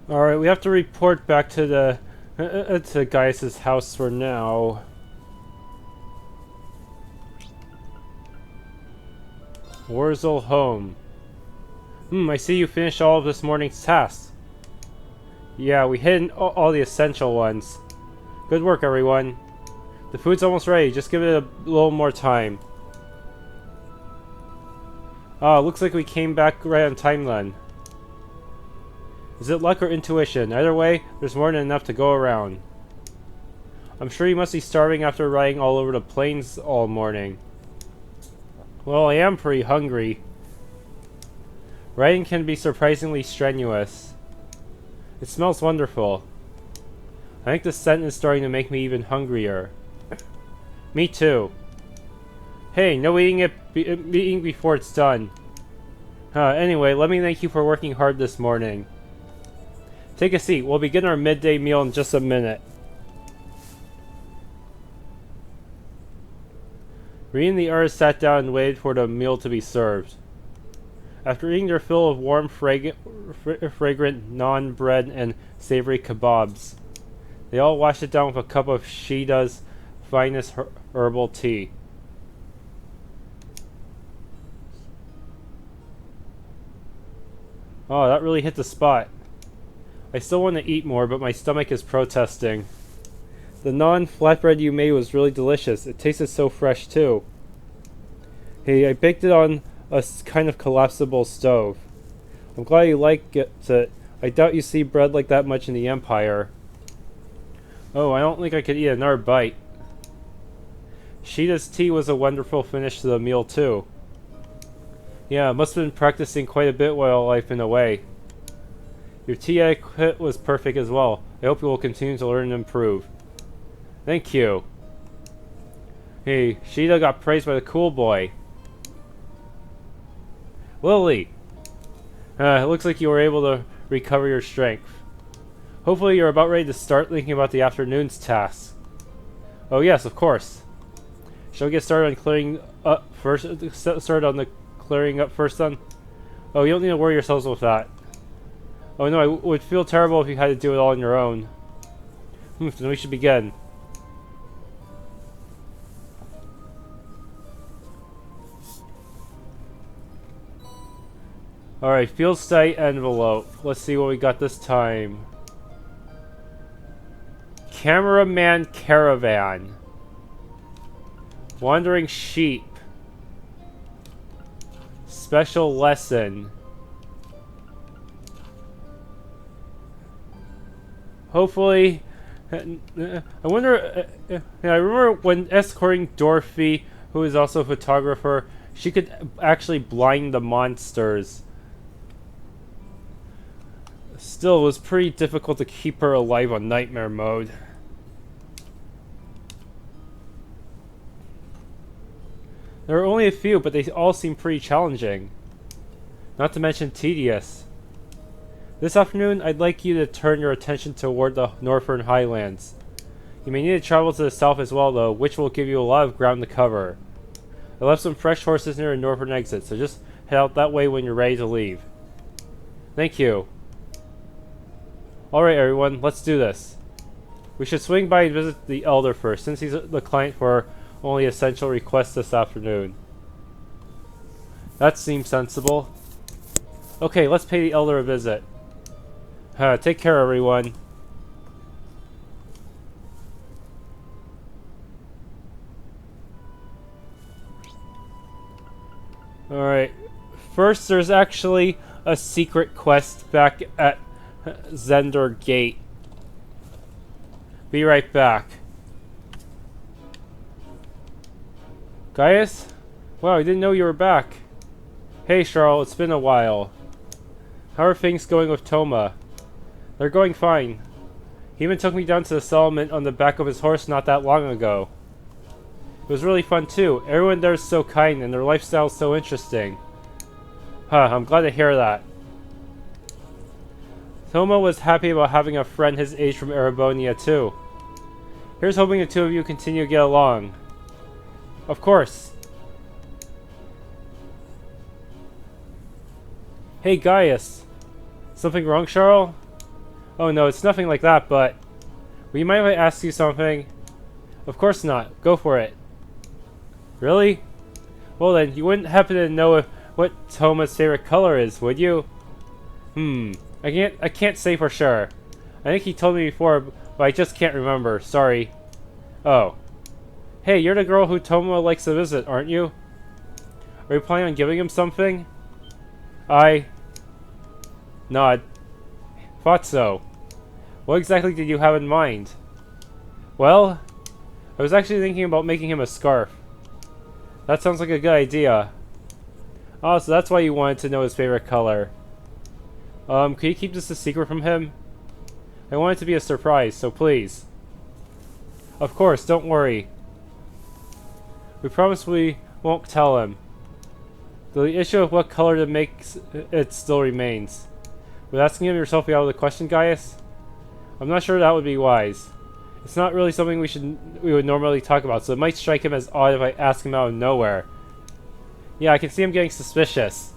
Alright, we have to report back to the to Gaius's house for now. Wurzel home. I see you finished all of this morning's tasks. Yeah, we hit all the essential ones. Good work, everyone. The food's almost ready, just give it a little more time. Ah, looks like we came back right on time then. Is it luck or intuition? Either way, there's more than enough to go around. I'm sure you must be starving after riding all over the plains all morning. Well, I am pretty hungry. Riding can be surprisingly strenuous. It smells wonderful. I think the scent is starting to make me even hungrier. Me too. Hey, no eating eating before it's done. Anyway, let me thank you for working hard this morning. Take a seat. We'll begin our midday meal in just a minute. Reed and the artist sat down and waited for the meal to be served. After eating their fill of warm, fragrant naan bread and savory kebabs, they all washed it down with a cup of Shida's finest herbal tea. Oh, that really hit the spot. I still want to eat more, but my stomach is protesting. The naan flatbread you made was really delicious. It tasted so fresh, too. Hey, I baked it on a kind of collapsible stove. I'm glad you like it. I doubt you see bread like that much in the Empire. Oh, I don't think I could eat another bite. Shida's tea was a wonderful finish to the meal, too. Yeah, must have been practicing quite a bit while I've been away. Your tea etiquette was perfect as well. I hope you will continue to learn and improve. Thank you. Hey, Shida got praised by the cool boy. Lily! It looks like you were able to recover your strength. Hopefully you're about ready to start thinking about the afternoon's tasks. Oh yes, of course. Shall we get started on clearing up first? Start on the clearing up first then? Oh, you don't need to worry yourselves with that. Oh no, I would feel terrible if you had to do it all on your own. Then we should begin. Alright, field site envelope. Let's see what we got this time. Cameraman caravan. Wandering sheep. Special lesson. Hopefully, I wonder. I remember when escorting Dorothy, who is also a photographer, she could actually blind the monsters. Still, it was pretty difficult to keep her alive on nightmare mode. There are only a few, but they all seem pretty challenging. Not to mention tedious. This afternoon, I'd like you to turn your attention toward the Northern Highlands. You may need to travel to the south as well, though, which will give you a lot of ground to cover. I left some fresh horses near the northern exit, so just head out that way when you're ready to leave. Thank you. Alright everyone, let's do this. We should swing by and visit the Elder first, since he's the client for only essential requests this afternoon. That seems sensible. Okay, let's pay the Elder a visit. Take care everyone. Alright. First, there's actually a secret quest back at Zender Gate. Be right back. Gaius? Wow, I didn't know you were back. Hey Sharl, it's been a while. How are things going with Toma? They're going fine. He even took me down to the settlement on the back of his horse not that long ago. It was really fun too. Everyone there is so kind and their lifestyle is so interesting. I'm glad to hear that. Toma was happy about having a friend his age from Erebonia too. Here's hoping the two of you continue to get along. Of course. Hey Gaius. Something wrong, Sharl? Oh no, it's nothing like that, but... Will you mind if I ask you something? Of course not. Go for it. Really? Well then, you wouldn't happen to know what Toma's favorite color is, would you? I can't say for sure. I think he told me before, but I just can't remember. Sorry. Oh. Hey, you're the girl who Toma likes to visit, aren't you? Are you planning on giving him something? I... nod. Thought so. What exactly did you have in mind? Well, I was actually thinking about making him a scarf. That sounds like a good idea. Oh, so that's why you wanted to know his favorite color. Could you keep this a secret from him? I want it to be a surprise, so please. Of course, don't worry. We promise we won't tell him. The issue of what color to make it still remains. Would asking him yourself be out of the question, Gaius? I'm not sure that would be wise. It's not really something we would normally talk about, so it might strike him as odd if I ask him out of nowhere. Yeah, I can see him getting suspicious.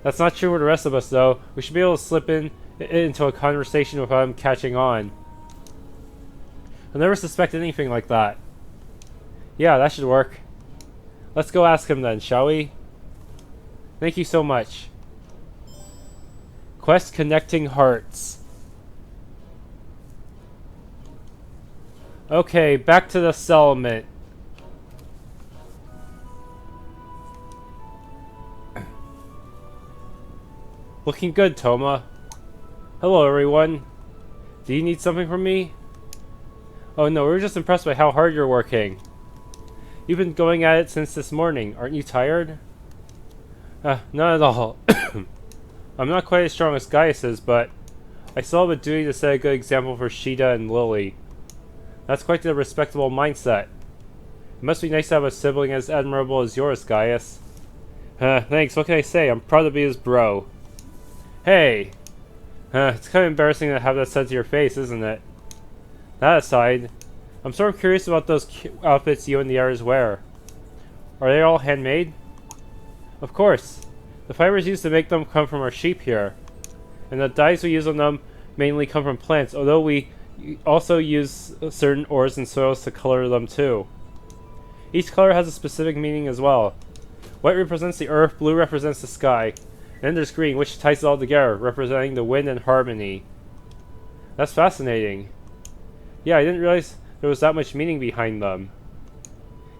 That's not true for the rest of us, though. We should be able to slip into a conversation without him catching on. I'll never suspect anything like that. Yeah, that should work. Let's go ask him then, shall we? Thank you so much. Quest Connecting Hearts. Okay, back to the settlement. Looking good, Toma. Hello, everyone. Do you need something from me? Oh no, we were just impressed by how hard you're working. You've been going at it since this morning. Aren't you tired? Not at all. I'm not quite as strong as Gaius is, but I still have a duty to set a good example for Sheeta and Lily. That's quite the respectable mindset. It must be nice to have a sibling as admirable as yours, Gaius. Thanks, what can I say? I'm proud to be his bro. Hey! It's kind of embarrassing to have that said to your face, isn't it? That aside, I'm sort of curious about those outfits you and the others wear. Are they all handmade? Of course. The fibers used to make them come from our sheep here. And the dyes we use on them mainly come from plants, although we also use certain ores and soils to color them too. Each color has a specific meaning as well. White represents the earth, blue represents the sky, and then there's green, which ties it all together, representing the wind and harmony. That's fascinating. Yeah, I didn't realize there was that much meaning behind them.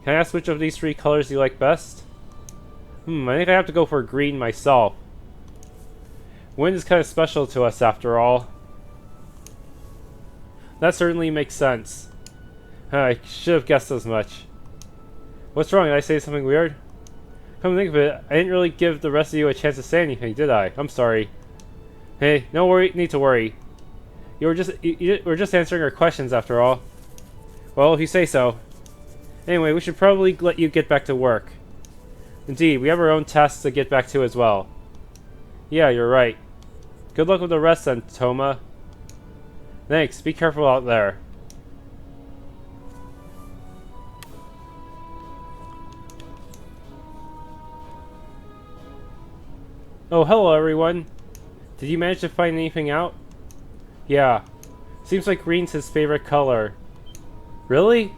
Can I ask which of these three colors you like best? I think I have to go for green myself. Wind is kind of special to us after all. That certainly makes sense. I should have guessed as much. What's wrong? Did I say something weird? Come to think of it, I didn't really give the rest of you a chance to say anything, did I? I'm sorry. Hey, no need to worry. You were just answering our questions after all. Well, if you say so. Anyway, we should probably let you get back to work. Indeed, we have our own tasks to get back to as well. Yeah, you're right. Good luck with the rest then, Toma. Thanks, be careful out there. Oh, hello everyone. Did you manage to find anything out? Yeah. Seems like green's his favorite color. Really?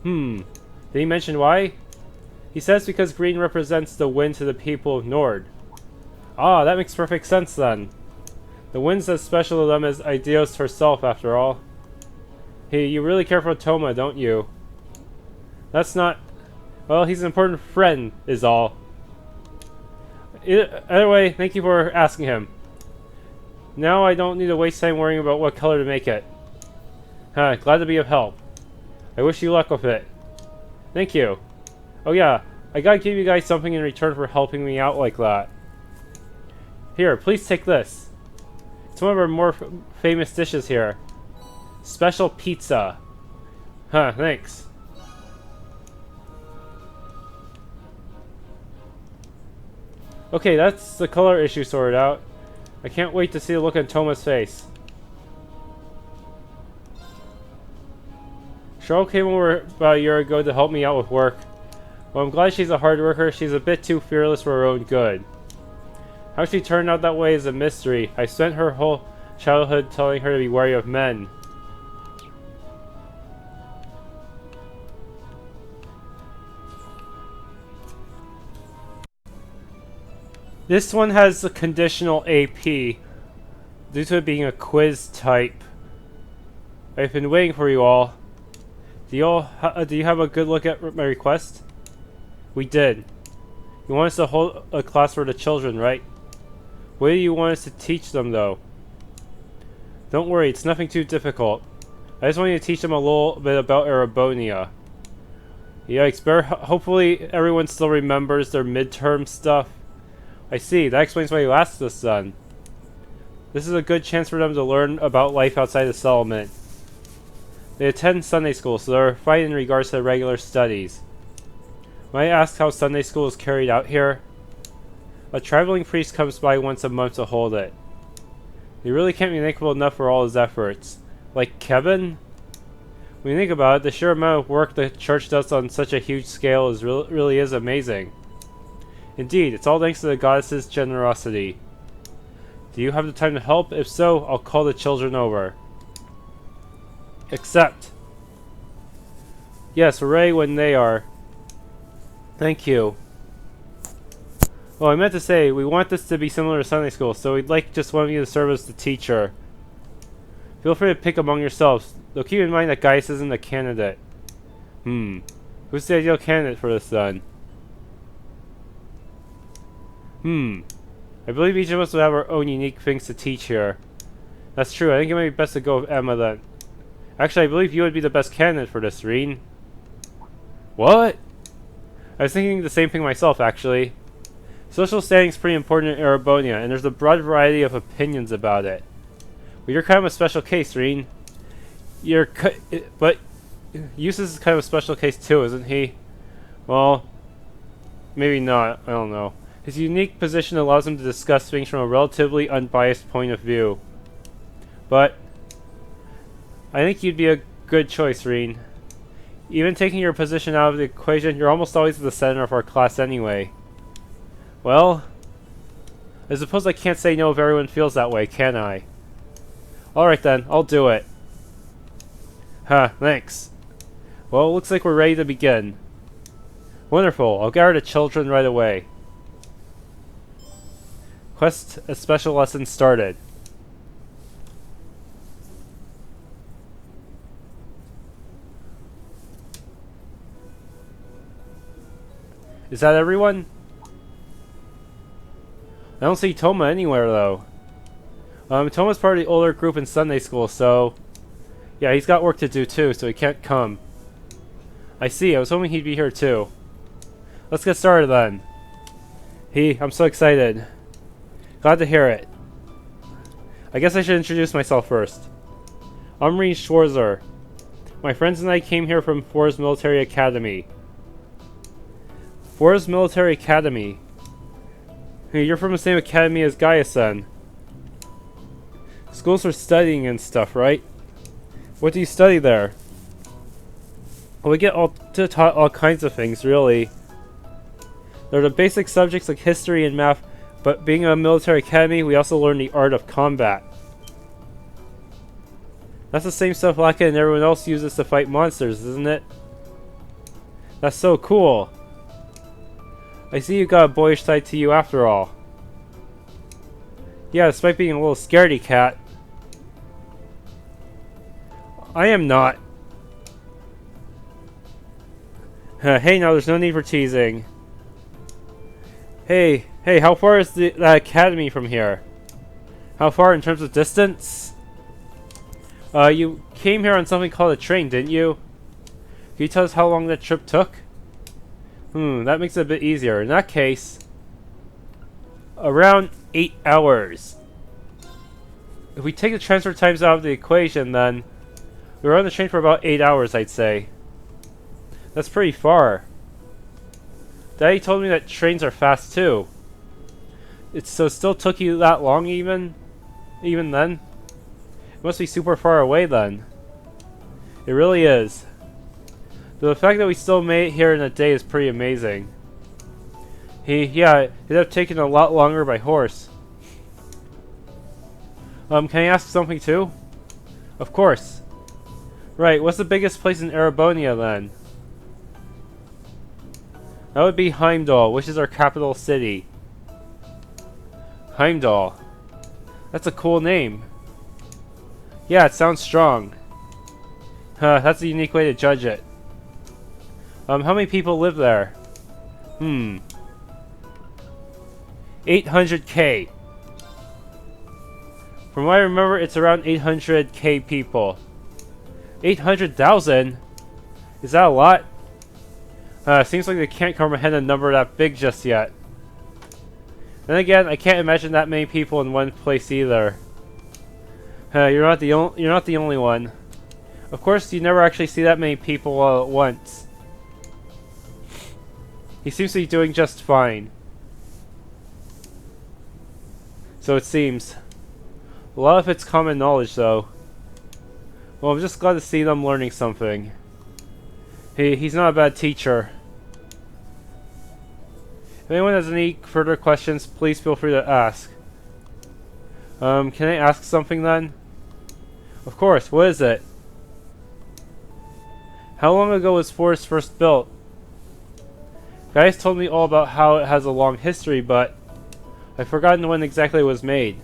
Did he mention why? He says because green represents the wind to the people of Nord. Ah, that makes perfect sense then. The wind's as special to them as Aideos herself, after all. Hey, you really care for Toma, don't you? That's not... Well, he's an important friend, is all. Either way, thank you for asking him. Now I don't need to waste time worrying about what color to make it. Glad to be of help. I wish you luck with it. Thank you. Oh yeah, I gotta give you guys something in return for helping me out like that. Here, please take this. It's one of our more famous dishes here. Special pizza. Thanks. Okay, that's the color issue sorted out. I can't wait to see the look on Toma's face. Sharl came over about a year ago to help me out with work. Well, I'm glad she's a hard worker. She's a bit too fearless for her own good. How she turned out that way is a mystery. I spent her whole childhood telling her to be wary of men. This one has a conditional AP due to it being a quiz type. I've been waiting for you all. Do you have a good look at my request? We did. You want us to hold a class for the children, right? What do you want us to teach them, though? Don't worry, it's nothing too difficult. I just want you to teach them a little bit about Erebonia. Yikes, hopefully everyone still remembers their midterm stuff. I see, that explains why you asked us then. This is a good chance for them to learn about life outside the settlement. They attend Sunday school, so they're fine in regards to regular studies. May I ask how Sunday school is carried out here? A traveling priest comes by once a month to hold it. He really can't be thankful enough for all his efforts. Like Kevin? When you think about it, the sheer amount of work the church does on such a huge scale really is amazing. Indeed, it's all thanks to the goddess's generosity. Do you have the time to help? If so, I'll call the children over. Accept. Yes, we're ready when they are. Thank you. Oh, I meant to say, we want this to be similar to Sunday school, so we'd like just one of you to serve as the teacher. Feel free to pick among yourselves, though keep in mind that Gaius isn't a candidate. Who's the ideal candidate for this then? I believe each of us would have our own unique things to teach here. That's true, I think it might be best to go with Emma then. Actually, I believe you would be the best candidate for this, Reen. What? I was thinking the same thing myself, actually. Social standing is pretty important in Erebonia, and there's a broad variety of opinions about it. But you're kind of a special case, Reen. But Eustace is kind of a special case too, isn't he? Well, maybe not. I don't know. His unique position allows him to discuss things from a relatively unbiased point of view. But I think you'd be a good choice, Reen. Even taking your position out of the equation, you're almost always the center of our class anyway. Well, I suppose I can't say no if everyone feels that way, can I? Alright then, I'll do it. Thanks. Well, it looks like we're ready to begin. Wonderful, I'll gather the children right away. Quest a special lesson started. Is that everyone? I don't see Toma anywhere though. Toma's part of the older group in Sunday school, so yeah, he's got work to do too, so he can't come. I see, I was hoping he'd be here too. Let's get started then. I'm so excited. Glad to hear it. I guess I should introduce myself first. I'm Reen Schwarzer. My friends and I came here from Thors Military Academy. Thors Military Academy? Hey, you're from the same academy as Gaius then. Schools for studying and stuff, right? What do you study there? Well, we get taught all kinds of things, really. There are the basic subjects like history and math, but being a military academy, we also learn the art of combat. That's the same stuff Laka and everyone else uses to fight monsters, isn't it? That's so cool. I see you got a boyish side to you after all. Yeah, despite being a little scaredy cat. I am not. Hey, now there's no need for teasing. Hey, how far is the academy from here? How far in terms of distance? You came here on something called a train, didn't you? Can you tell us how long that trip took? That makes it a bit easier. In that case, around 8 hours. If we take the transfer times out of the equation, then we were on the train for about 8 hours, I'd say. That's pretty far. Daddy told me that trains are fast too. It still took you that long even then? It must be super far away then. It really is. The fact that we still made it here in a day is pretty amazing. It'd have taken a lot longer by horse. Can I ask something too? Of course. Right, what's the biggest place in Erebonia then? That would be Heimdall, which is our capital city. Heimdall. That's a cool name. Yeah, it sounds strong. That's a unique way to judge it. How many people live there? 800k. From what I remember, it's around 800k people. 800,000? Is that a lot? Seems like they can't comprehend a number that big just yet. Then again, I can't imagine that many people in one place either. You're not the only one. Of course, you never actually see that many people all at once. He seems to be doing just fine. So it seems. A lot of it's common knowledge, though. Well, I'm just glad to see them learning something. He's not a bad teacher. If anyone has any further questions, please feel free to ask. Can I ask something then? Of course, what is it? How long ago was Thors first built? Guys told me all about how it has a long history, but I've forgotten when exactly it was made.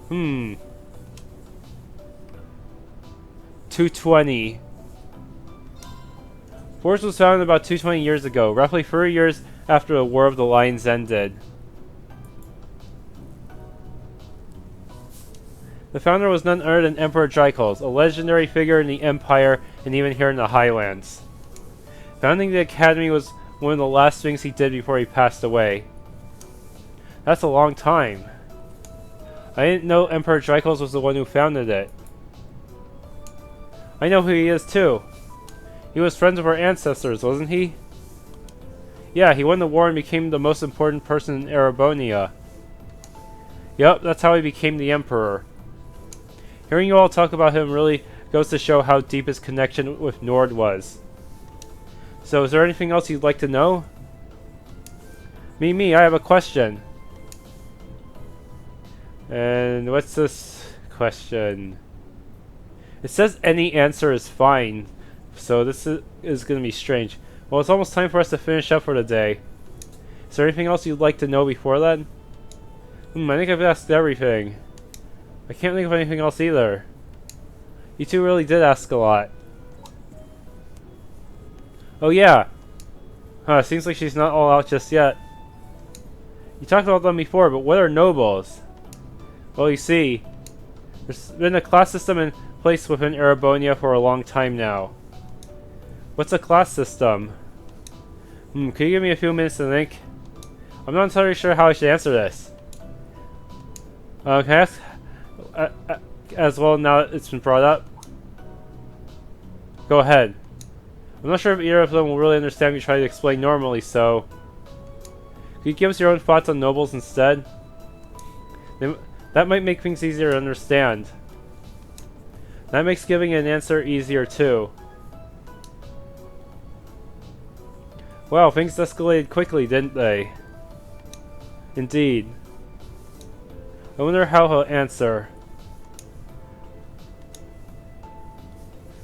220. Thors was founded about 220 years ago, roughly 30 years after the War of the Lions ended. The founder was none other than Emperor Drykos, a legendary figure in the Empire and even here in the Highlands. Founding the Academy was one of the last things he did before he passed away. That's a long time. I didn't know Emperor Drykos was the one who founded it. I know who he is too. He was friends with our ancestors, wasn't he? Yeah, he won the war and became the most important person in Erebonia. Yup, that's how he became the Emperor. Hearing you all talk about him really goes to show how deep his connection with Nord was. So, is there anything else you'd like to know? Me, I have a question. And what's this question? It says any answer is fine, so this is going to be strange. Well, it's almost time for us to finish up for the day. Is there anything else you'd like to know before then? I think I've asked everything. I can't think of anything else either. You two really did ask a lot. Oh yeah. Seems like she's not all out just yet. You talked about them before, but what are nobles? Well, you see, there's been a class system in place within Erebonia for a long time now. What's a class system? Can you give me a few minutes to think? I'm not entirely sure how I should answer this. Can I ask as well now that it's been brought up? Go ahead. I'm not sure if either of them will really understand me trying to explain normally, so... Could you give us your own thoughts on nobles instead? That might make things easier to understand. That makes giving an answer easier too. Wow, things escalated quickly, didn't they? Indeed. I wonder how he'll answer.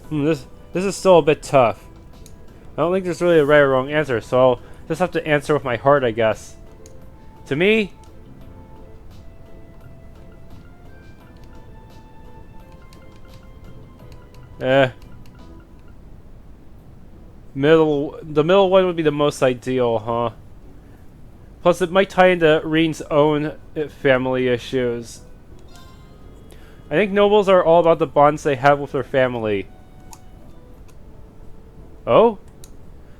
This is still a bit tough. I don't think there's really a right or wrong answer, so I'll just have to answer with my heart, I guess. To me, the middle one would be the most ideal, huh? Plus, it might tie into Reen's own family issues. I think nobles are all about the bonds they have with their family. Oh?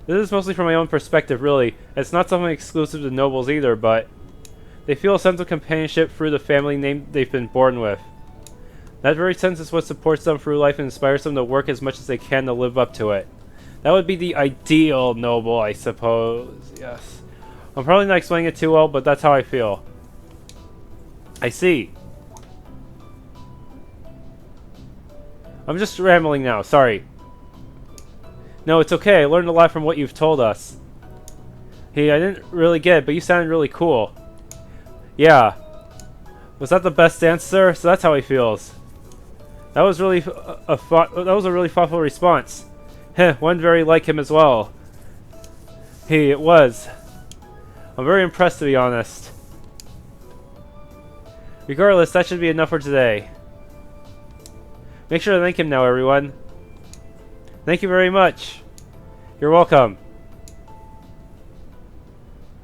This is mostly from my own perspective, really. It's not something exclusive to nobles either, but they feel a sense of companionship through the family name they've been born with. That very sense is what supports them through life and inspires them to work as much as they can to live up to it. That would be the ideal noble, I suppose. Yes. I'm probably not explaining it too well, but that's how I feel. I see. I'm just rambling now, sorry. No, it's okay. I learned a lot from what you've told us. Hey, I didn't really get it, but you sounded really cool. Yeah. Was that the best answer? So that's how he feels. That was really that was a really thoughtful response. Heh, one very like him as well. It was. I'm very impressed, to be honest. Regardless, that should be enough for today. Make sure to thank him now, everyone. Thank you very much. You're welcome.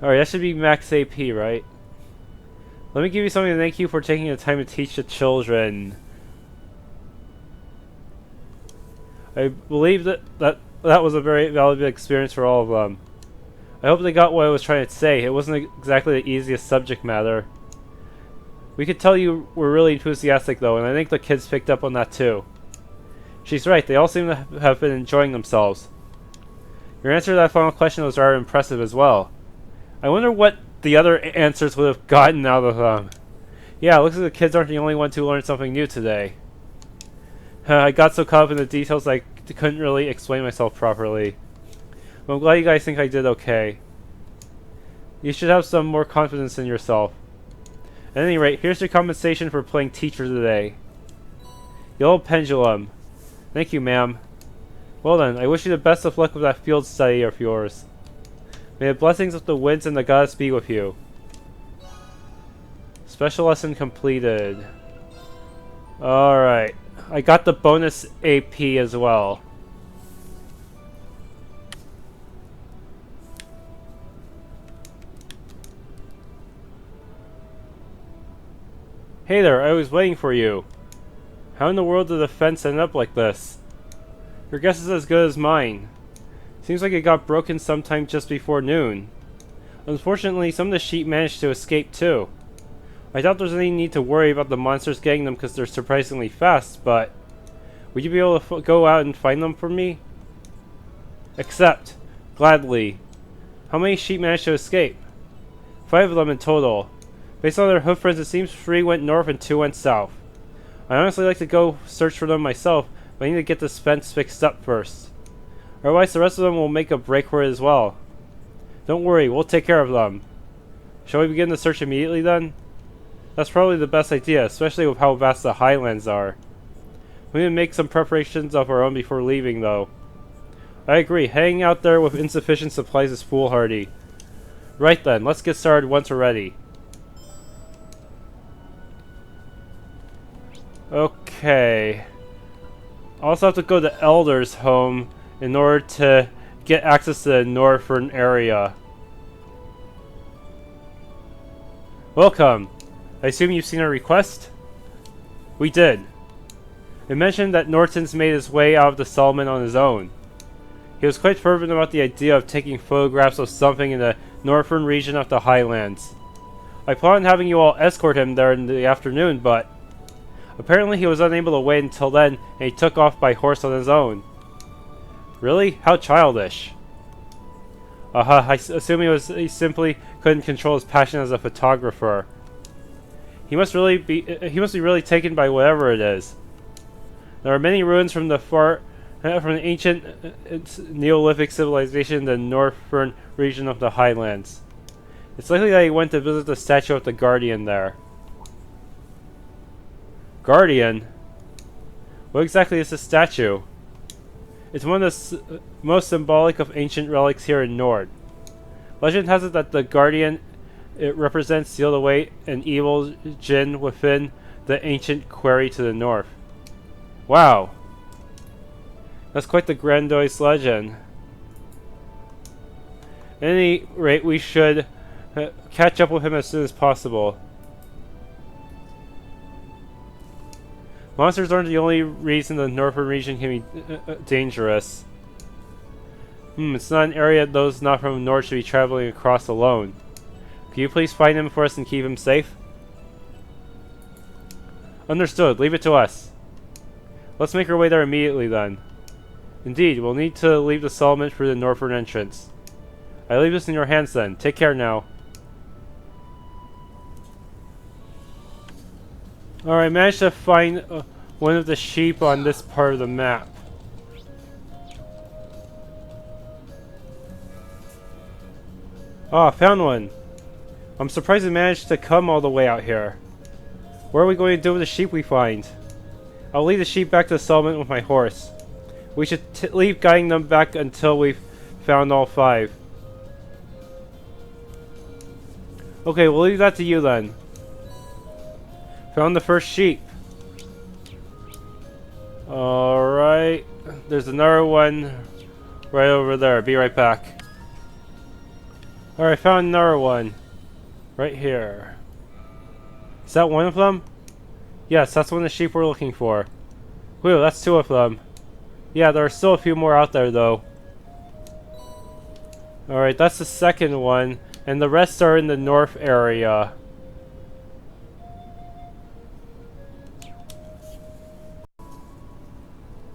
Alright, that should be max AP, right? Let me give you something to thank you for taking the time to teach the children. I believe that was a very valuable experience for all of them. I hope they got what I was trying to say. It wasn't exactly the easiest subject matter. We could tell you were really enthusiastic though, and I think the kids picked up on that too. She's right, they all seem to have been enjoying themselves. Your answer to that final question was rather impressive as well. I wonder what the other answers would have gotten out of them. Yeah, it looks like the kids aren't the only ones who learned something new today. I got so caught up in the details I couldn't really explain myself properly. But I'm glad you guys think I did okay. You should have some more confidence in yourself. At any rate, here's your compensation for playing teacher today. Yellow pendulum. Thank you, ma'am. Well then, I wish you the best of luck with that field study of yours. May the blessings of the winds and the goddess be with you. Special lesson completed. Alright. I got the bonus AP as well. Hey there, I was waiting for you. How in the world did the fence end up like this? Your guess is as good as mine. Seems like it got broken sometime just before noon. Unfortunately, some of the sheep managed to escape too. I doubt there's any need to worry about the monsters getting them because they're surprisingly fast, but... would you be able to go out and find them for me? Accept. Gladly. How many sheep managed to escape? 5 of them in total. Based on their hoof prints, it seems 3 went north and 2 went south. I'd honestly like to go search for them myself, but I need to get this fence fixed up first. Otherwise, the rest of them will make a break for it as well. Don't worry, we'll take care of them. Shall we begin the search immediately then? That's probably the best idea, especially with how vast the highlands are. We need to make some preparations of our own before leaving, though. I agree, hanging out there with insufficient supplies is foolhardy. Right then, let's get started once we're ready. Okay. I also have to go to Elder's home in order to get access to the northern area. Welcome. I assume you've seen our request? We did. It mentioned that Norton's made his way out of the settlement on his own. He was quite fervent about the idea of taking photographs of something in the northern region of the highlands. I planned on having you all escort him there in the afternoon, but apparently he was unable to wait until then, and he took off by horse on his own. Really? How childish. I assume he simply couldn't control his passion as a photographer. He must be really taken by whatever it is. There are many ruins from the ancient Neolithic civilization in the northern region of the highlands. It's likely that he went to visit the statue of the Guardian there. Guardian? What exactly is this statue? It's one of the most symbolic of ancient relics here in Nord. Legend has it that the Guardian represents sealed away an evil djinn within the ancient quarry to the north. Wow. That's quite the grandiose legend. At any rate, we should catch up with him as soon as possible. Monsters aren't the only reason the northern region can be dangerous. It's not an area those not from Nord should be traveling across alone. Can you please find him for us and keep him safe? Understood. Leave it to us. Let's make our way there immediately then. Indeed, we'll need to leave the settlement through the northern entrance. I leave this in your hands then. Take care now. Alright, I managed to find one of the sheep on this part of the map. Ah, found one. I'm surprised it managed to come all the way out here. What are we going to do with the sheep we find? I'll lead the sheep back to the settlement with my horse. We should leave guiding them back until we've found all 5. Okay, we'll leave that to you then. Found the first sheep. Alright. There's another one right over there. Be right back. Alright, found another one. Right here. Is that one of them? Yes, that's one of the sheep we're looking for. Whew, that's 2 of them. Yeah, there are still a few more out there though. Alright, that's the second one. And the rest are in the north area.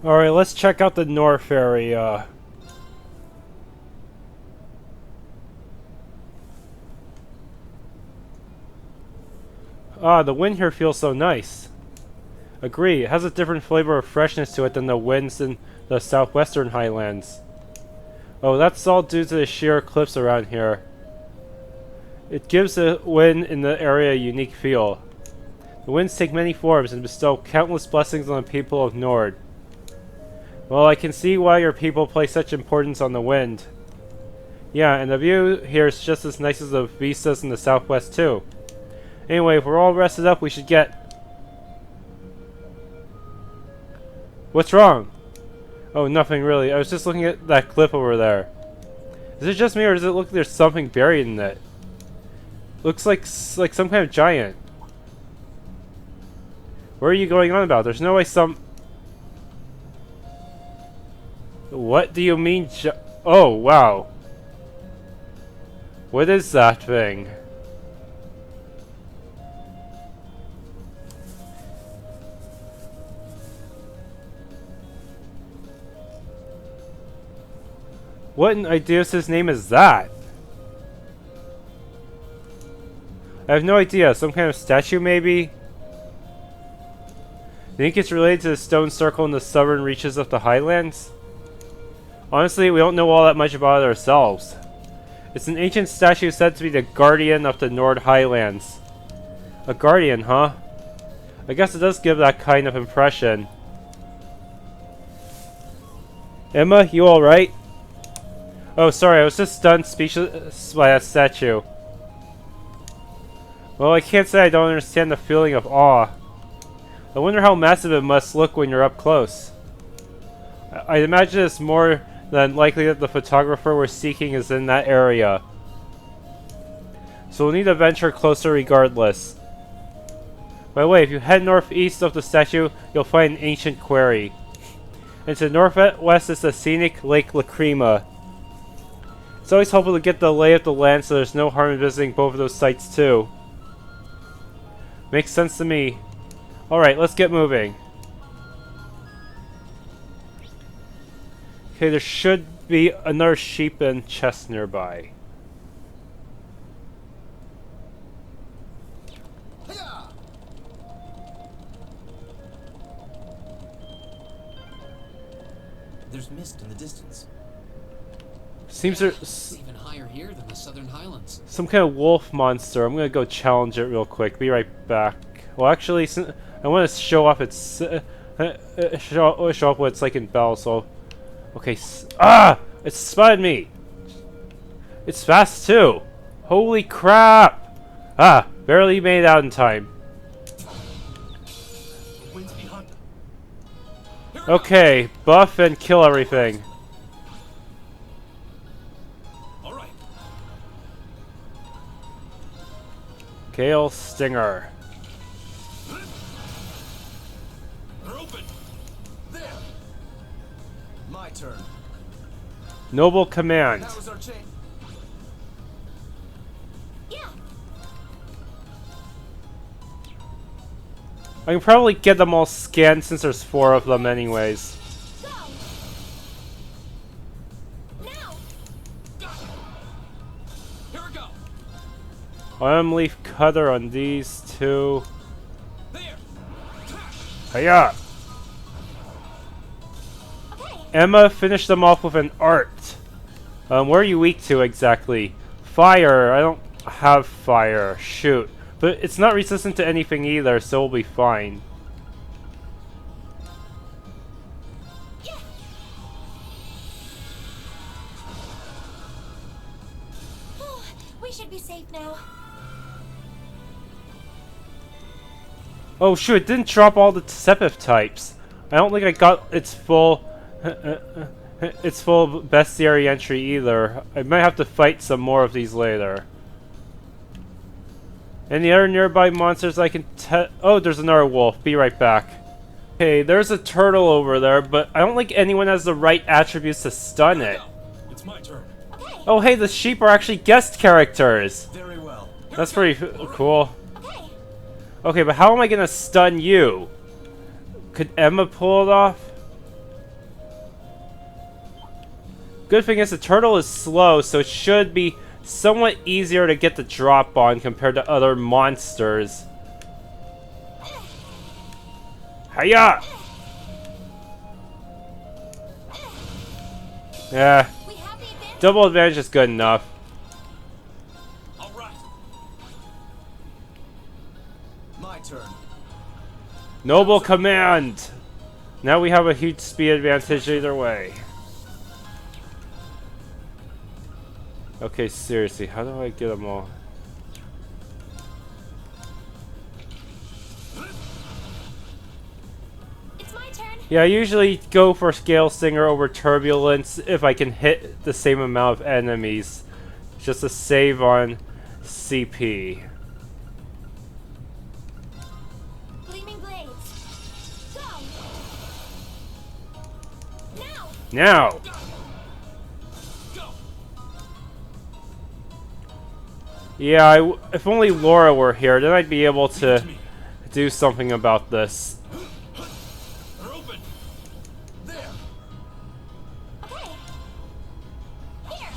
Alright, let's check out the north area. Ah, the wind here feels so nice. Agree, it has a different flavor of freshness to it than the winds in the southwestern highlands. Oh, that's all due to the sheer cliffs around here. It gives the wind in the area a unique feel. The winds take many forms and bestow countless blessings on the people of Nord. Well, I can see why your people place such importance on the wind. Yeah, and the view here is just as nice as the vistas in the southwest too. Anyway, if we're all rested up, we should get... What's wrong? Oh, nothing really. I was just looking at that cliff over there. Is it just me, or does it look like there's something buried in it? Looks like some kind of giant. What are you going on about? There's no way some... What do you mean oh, wow. What is that thing? What an idiotic name is that? I have no idea. Some kind of statue, maybe? Think it's related to the stone circle in the southern reaches of the highlands? Honestly, we don't know all that much about it ourselves. It's an ancient statue said to be the guardian of the Nord Highlands. A guardian, huh? I guess it does give that kind of impression. Emma, you alright? Oh, sorry, I was just stunned speechless by that statue. Well, I can't say I don't understand the feeling of awe. I wonder how massive it must look when you're up close. I'd imagine it's more than likely that the photographer we're seeking is in that area. So we'll need to venture closer regardless. By the way, if you head northeast of the statue, you'll find an ancient quarry. And to the northwest is the scenic Lake Lacrima. It's always helpful to get the lay of the land so there's no harm in visiting both of those sites too. Makes sense to me. Alright, let's get moving. Okay, there should be another sheep and chest nearby. There's mist in the distance. Seems it's even higher here than the southern highlands. Some kind of wolf monster. I'm gonna go challenge it real quick. Be right back. Well, actually, I want to show off its show off what it's like in battle. So, okay. It spotted me. It's fast too. Holy crap! Barely made it out in time. Okay, buff and kill everything. Alright. Gale Stinger. They're open. There. My turn. Noble command. That was our chain. I can probably get them all scanned since there's 4 of them anyways. Here we go. Autumn leaf cutter on these 2. There. Hiya! Emma, finish them off with an art. Where are you weak to exactly? Fire. I don't have fire. Shoot. But it's not resistant to anything either, so we'll be fine. We should be safe now. Oh shoot, it didn't drop all the Sepith types. I don't think I got its full bestiary entry either. I might have to fight some more of these later. Any other nearby monsters I can oh, there's another wolf. Be right back. Okay, there's a turtle over there, but I don't think anyone has the right attributes to stun it. It's my turn. Okay. Oh hey, the sheep are actually guest characters. Very well. That's pretty cool. Okay. Okay, but how am I gonna stun you? Could Emma pull it off? Good thing is the turtle is slow, so it should be somewhat easier to get the drop on compared to other monsters. Hiya! Yeah, We have the advantage. double advantage is good enough. All right. My turn. Noble command! Now we have a huge speed advantage either way. Okay, seriously, how do I get them all? It's my turn. Yeah, I usually go for Scale Singer over Turbulence if I can hit the same amount of enemies. Just to save on CP. Gleaming blades. Go. Now. Now! Go. Yeah, if only Laura were here, then I'd be able Leave it to to me. do something about this. They're open. There. Okay. Here.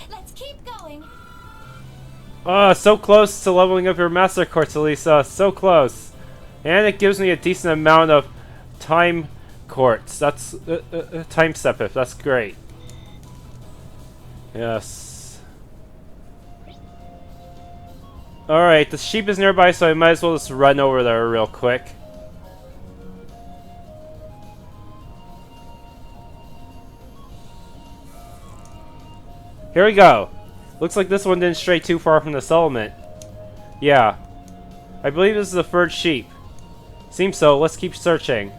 Let's keep going. So close to leveling up your Master Quartz, Elisa. So close. And it gives me a decent amount of time quartz. That's time sepith. That's great. Yes. Alright, the sheep is nearby, so I might as well just run over there real quick. Here we go. Looks like this one didn't stray too far from the settlement. Yeah. I believe this is the third sheep. Seems so. Let's keep searching.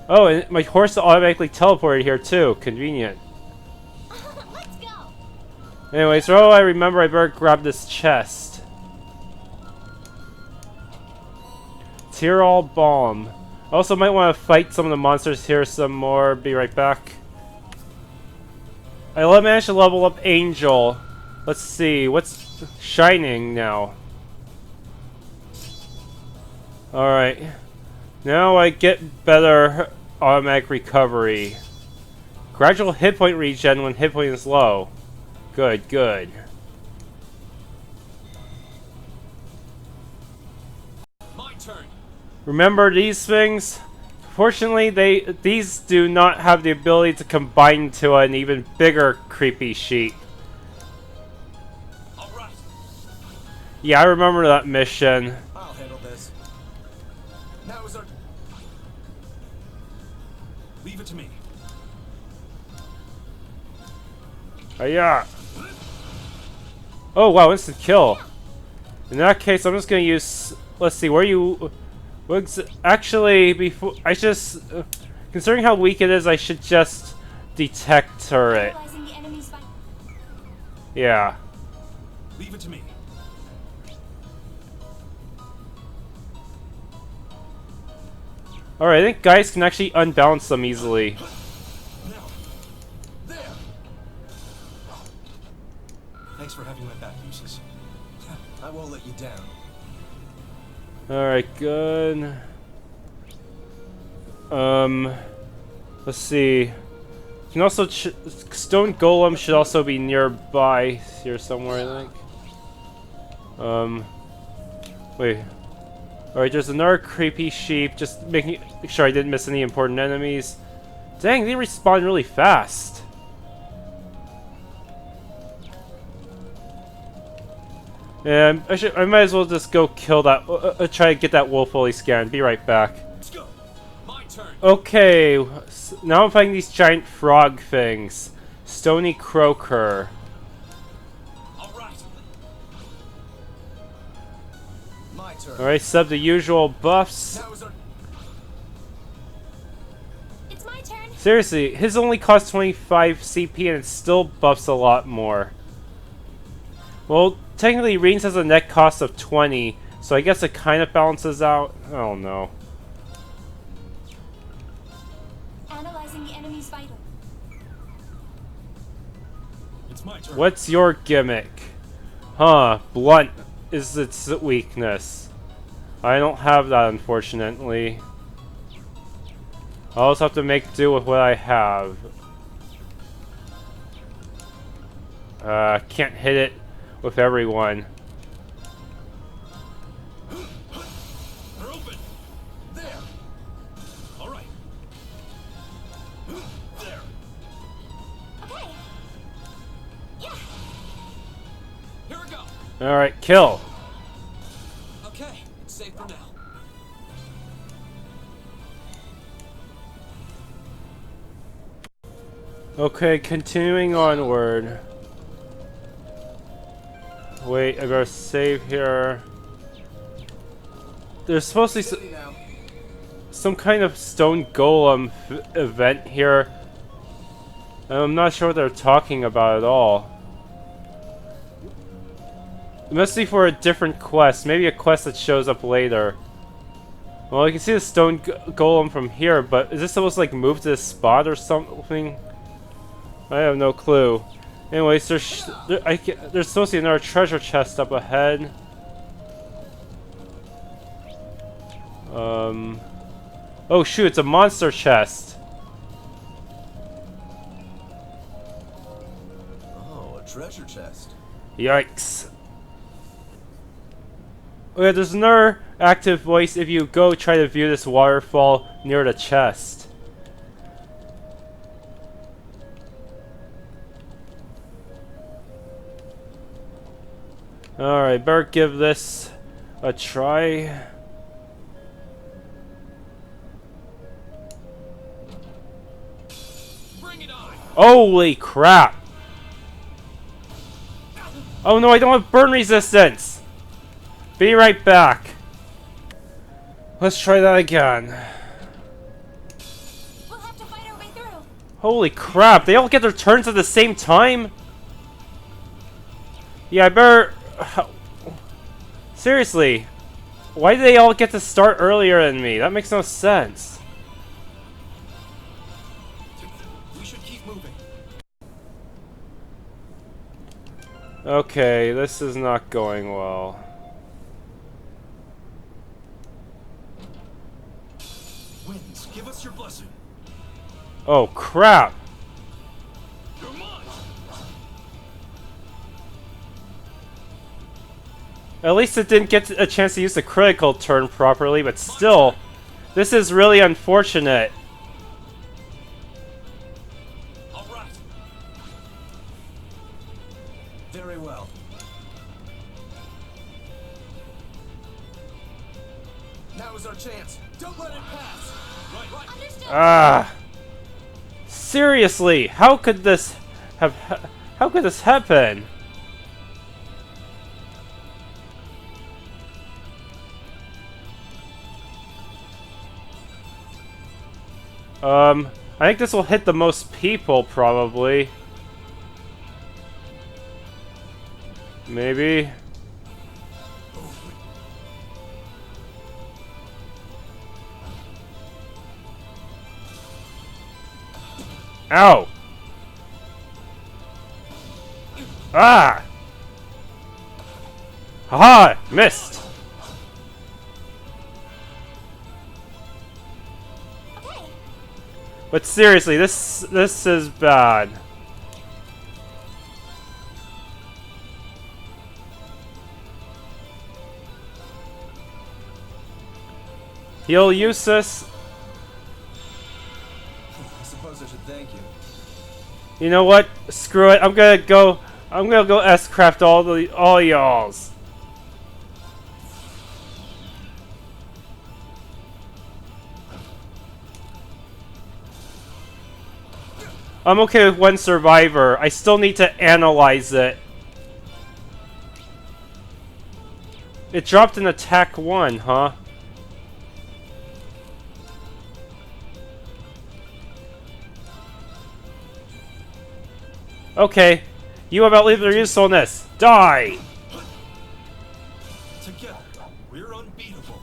Oh, and my horse automatically teleported here too. Convenient. Let's go. Anyway, so I remember I better grab this chest. Tyrol Balm. Also might want to fight some of the monsters here some more. Be right back. I managed to level up Angel. Let's see, what's shining now? Alright. Now I get better automatic recovery. Gradual hit point regen when hit point is low. Good, good. My turn. Remember these things? Fortunately, these do not have the ability to combine to an even bigger creepy sheep. All right. Yeah, I remember that mission. I'll handle this. Now is our. Leave it to me. Yeah. Oh wow, instant kill. In that case, I'm just gonna use. Let's see, where you? Actually, before I just, considering how weak it is, I should just detect turret. Analyzing the enemy's Yeah. Leave it to me. All right, I think guys can actually unbalance them easily. Now. There. Thanks for having my back, Lucius. I won't let you down. Alright, good. Let's see. You can also Stone Golem should also be nearby here somewhere, I think. Wait. Alright, there's another creepy sheep, just making sure I didn't miss any important enemies. Dang, they respawn really fast. And I might as well just go kill that. Try to get that wolf fully scanned. Be right back. Let's go. My turn. Okay, now I'm fighting these giant frog things. Stony Croaker. All right. My turn. Alright, sub the usual buffs. Now is our It's my turn. Seriously, his only costs 25 CP and it still buffs a lot more. Well, technically Reigns has a net cost of 20, so I guess it kind of balances out. I don't know. Analyzing the enemy's vital. It's my turn. What's your gimmick? Huh, blunt is its weakness. I don't have that, unfortunately. I'll also have to make do with what I have. Can't hit it with everyone. They're open. There. All right. There. Okay. Yeah. Here we go. Alright, kill. Okay, it's safe for now. Okay, continuing onward. Wait, I gotta save here. There's supposed to be Steady now. some kind of stone golem event here. I'm not sure what they're talking about at all. It must be for a different quest. Maybe a quest that shows up later. Well, you can see the stone golem from here, but is this supposed to like move to this spot or something? I have no clue. Anyways, there's supposed to be another treasure chest up ahead. Oh shoot, it's a monster chest. Oh, a treasure chest. Yikes. Okay, there's another active voice if you go try to view this waterfall near the chest. Alright, better give this a try. Bring it on. Holy crap! Oh no, I don't have burn resistance! Be right back. Let's try that again. We'll have to fight our way through. Holy crap, they all get their turns at the same time? Yeah, I better... Seriously, why do they all get to start earlier than me? That makes no sense. We should keep moving. Okay, this is not going well. Winds, give us your blessing. Oh crap! You're mine. At least it didn't get a chance to use the critical turn properly, but still, this is really unfortunate. All right. Very well. Now is our chance. Don't let it pass. Right. Understood. Ah! Seriously, how could this happen? I think this will hit the most people, probably. Maybe. Ow! Ah! Haha! Missed! Okay. But seriously, this is bad. He'll use this. I suppose I should thank you. You know what? Screw it. I'm gonna go S-craft all y'alls. I'm okay with one survivor. I still need to analyze it. It dropped an attack 1, huh? Okay. You have outlived their usefulness. Die! Together, we're unbeatable.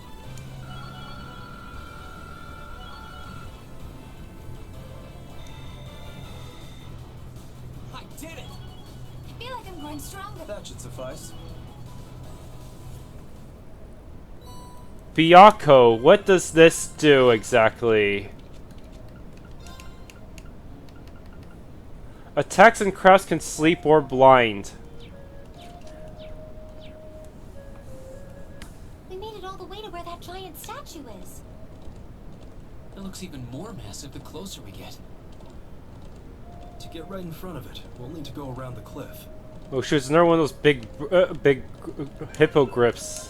I did it! I feel like I'm growing stronger. That should suffice. Byaku, what does this do exactly? Attacks and crafts can sleep or blind. We made it all the way to where that giant statue is. It looks even more massive the closer we get. To get right in front of it, we'll need to go around the cliff. Oh shoot, it's another one of those big hippogriffs.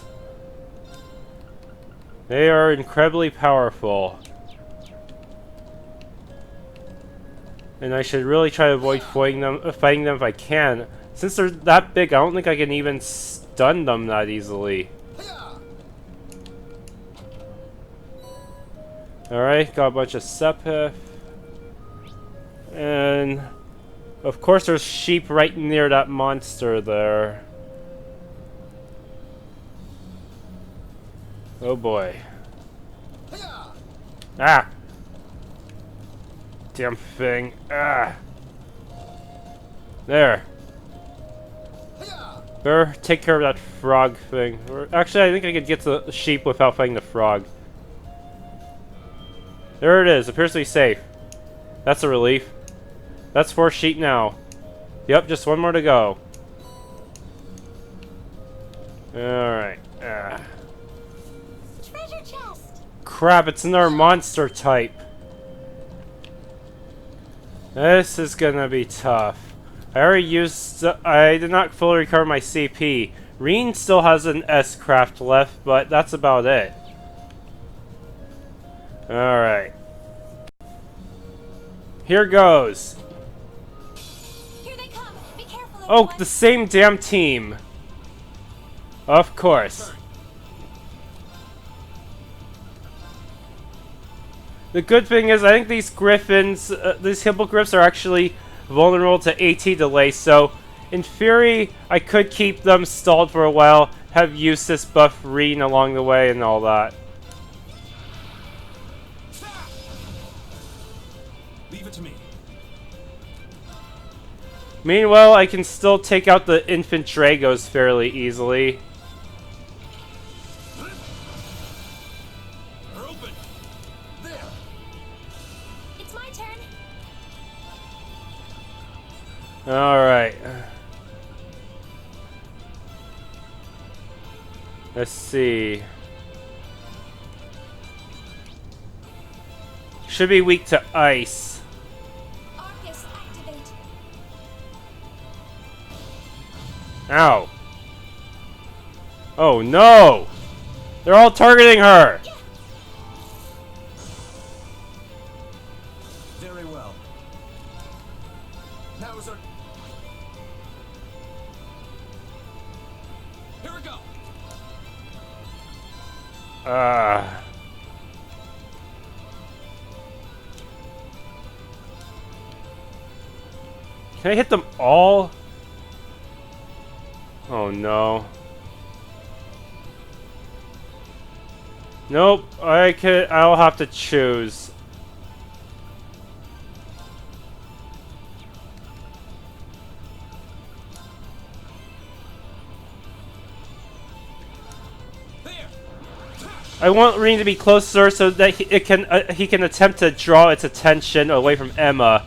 They are incredibly powerful. And I should really try to avoid fighting them if I can. Since they're that big, I don't think I can even stun them that easily. Alright, got a bunch of Sepith. And of course there's sheep right near that monster there. Oh boy. Ah! Damn thing. Ah! There. Better take care of that frog thing. Or, actually, I think I could get to the sheep without fighting the frog. There it is. Appears to be safe. That's a relief. That's 4 sheep now. Yep, just one more to go. Alright. Treasure chest. Crap, it's another monster type. This is gonna be tough. I already used... I did not fully recover my CP. Reen still has an S-craft left, but that's about it. Alright. Here goes. Here they come. Be careful. Oh, everyone. the same damn team. Of course. The good thing is, I think these griffins, these hippogriffs are actually vulnerable to AT delay, so in theory, I could keep them stalled for a while, have Eustace buff Reen along the way and all that. Leave it to me. Meanwhile, I can still take out the infant Dragos fairly easily. They're open. There. It's my turn. Alright. Let's see. Should be weak to ice. ARCUS activate. Ow. Oh no! They're all targeting her! Very well. Now is our... Here we go. Can I hit them all? Oh no. Nope, I'll have to choose. There. I want Reen to be closer so that he can attempt to draw its attention away from Emma.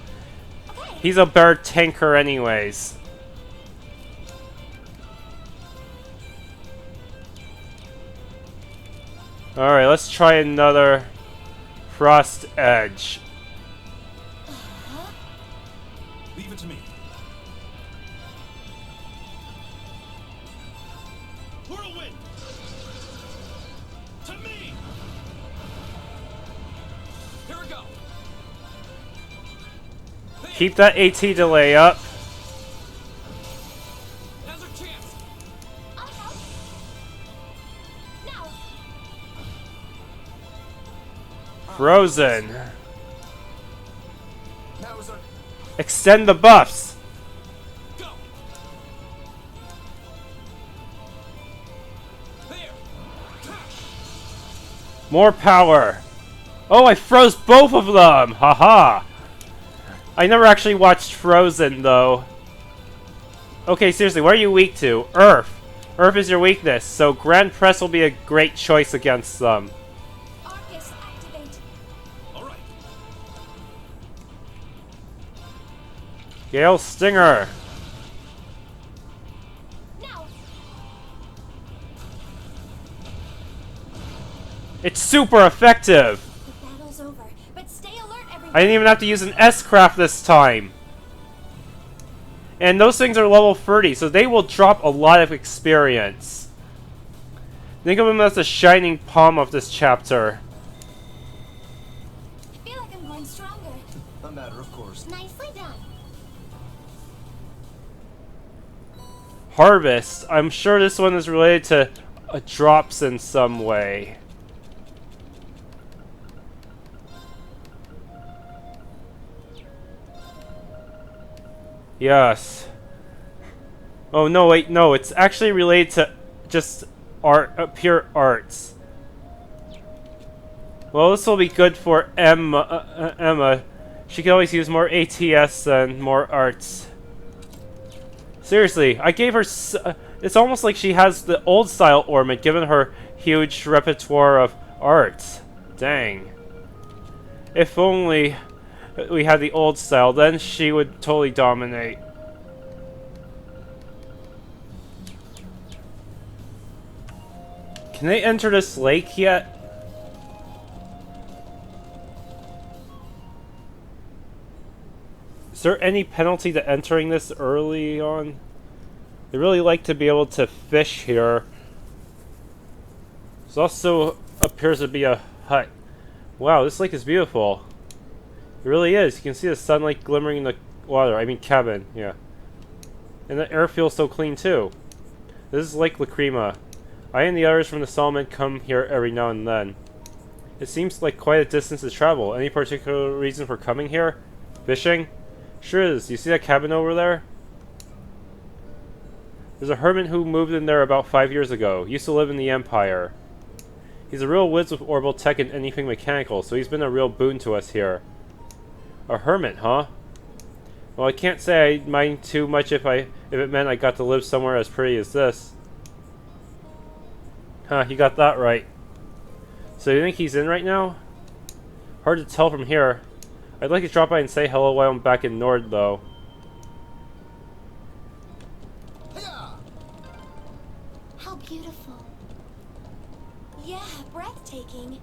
He's a better tanker anyways. Alright, let's try another Frost Edge. Leave it to me. Whirlwind. To me. Here we go. There. Keep that AT delay up. Now's our chance. I'll help. Now. Frozen. Now is our Extend the buffs. go. There. More power. Oh, I froze both of them. Haha. I never actually watched Frozen though. Okay, seriously, what are you weak to? Earth. Earth is your weakness, so Grand Press will be a great choice against them. ARCUS activate. All right. Gale Stinger. Now. It's super effective. The battle's over, but stay alert, everyone. I didn't even have to use an S-craft this time. And those things are level 30, so they will drop a lot of experience. Think of them as the shining palm of this chapter. I feel like I'm going stronger. A matter of course. Nicely done. Harvest. I'm sure this one is related to drops in some way. Yes. Oh no, wait, no, it's actually related to just art, pure arts. Well, this will be good for Emma. She can always use more ATS and more arts. Seriously, I gave her. It's almost like she has the old style ornament, given her huge repertoire of arts. Dang. If only we had the old style, then she would totally dominate. Can they enter this lake yet? Is there any penalty to entering this early on? They really like to be able to fish here. There also appears to be a hut. Wow, this lake is beautiful. It really is. You can see the sunlight glimmering in the water. I mean cabin, yeah. And the air feels so clean too. This is Lake Lacrima. I and the others from the settlement come here every now and then. It seems like quite a distance to travel. Any particular reason for coming here? Fishing? Sure is. You see that cabin over there? There's a hermit who moved in there about 5 years ago. Used to live in the Empire. He's a real whiz with orbital tech and anything mechanical, so he's been a real boon to us here. A hermit, huh? Well, I can't say I'd mind too much if it meant I got to live somewhere as pretty as this. Huh, you got that right. So you think he's in right now? Hard to tell from here. I'd like to drop by and say hello while I'm back in Nord, though. How beautiful. Yeah, breathtaking.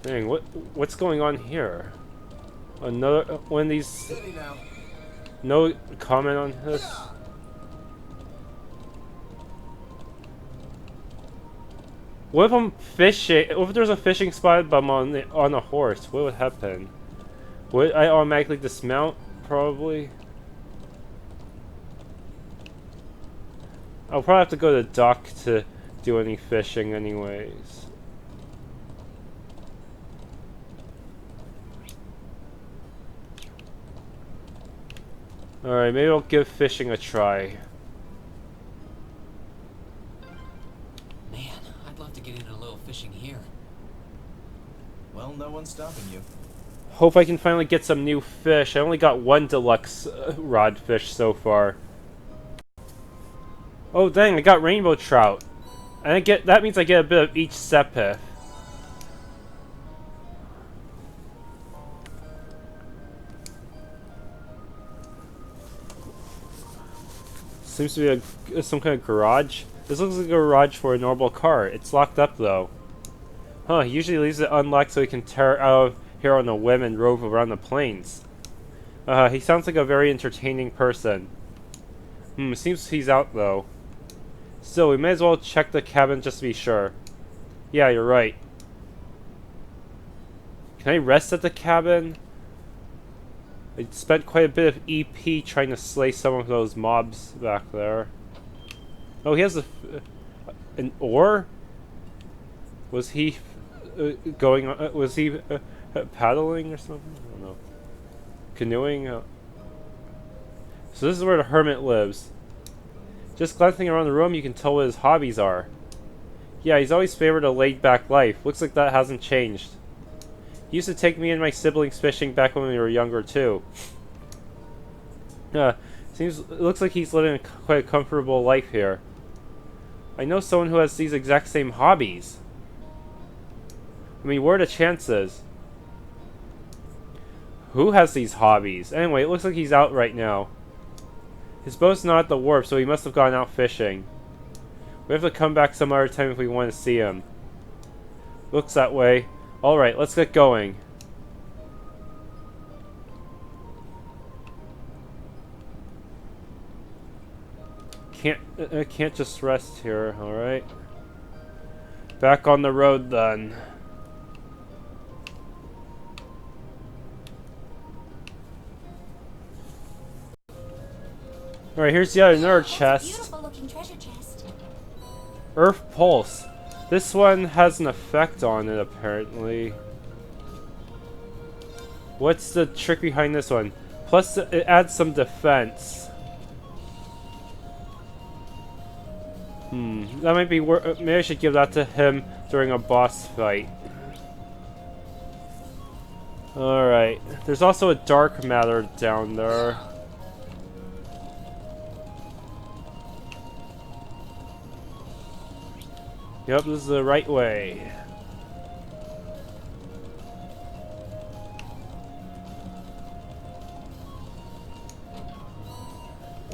Dang, what's going on here? Another one of these. Steady now. No comment on this. What if I'm fishing? What if there's a fishing spot but I'm on a horse? What would happen? Would I automatically dismount? Probably. I'll probably have to go to the dock to do any fishing anyways. Alright, maybe I'll give fishing a try. Man, I'd love to get in a little fishing here. Well, no one's stopping you. Hope I can finally get some new fish. I only got one deluxe rod fish so far. Oh dang, I got rainbow trout. And that means I get a bit of each sepith. Seems to be some kind of garage. This looks like a garage for a normal car. It's locked up though. Huh, he usually leaves it unlocked so he can tear out of here on a whim and rove around the plains. He sounds like a very entertaining person. Seems he's out though. Still, we may as well check the cabin just to be sure. Yeah, you're right. Can I rest at the cabin? I spent quite a bit of EP trying to slay some of those mobs back there. Oh, he has an oar? Was he going on? Was he paddling or something? I don't know. Canoeing? So this is where the hermit lives. Just glancing around the room, you can tell what his hobbies are. Yeah, he's always favored a laid-back life. Looks like that hasn't changed. He used to take me and my siblings fishing back when we were younger, too. It looks like he's living quite a comfortable life here. I know someone who has these exact same hobbies. I mean, what are the chances? Who has these hobbies? Anyway, it looks like he's out right now. His boat's not at the wharf, so he must have gone out fishing. We have to come back some other time if we want to see him. Looks that way. Alright, let's get going. Can't just rest here, alright? Back on the road then. Alright, here's the another chest. Beautiful looking treasure chest. Earth Pulse. This one has an effect on it, apparently. What's the trick behind this one? Plus, it adds some defense. That might be worth. Maybe I should give that to him during a boss fight. Alright. There's also a dark matter down there. Yep, this is the right way.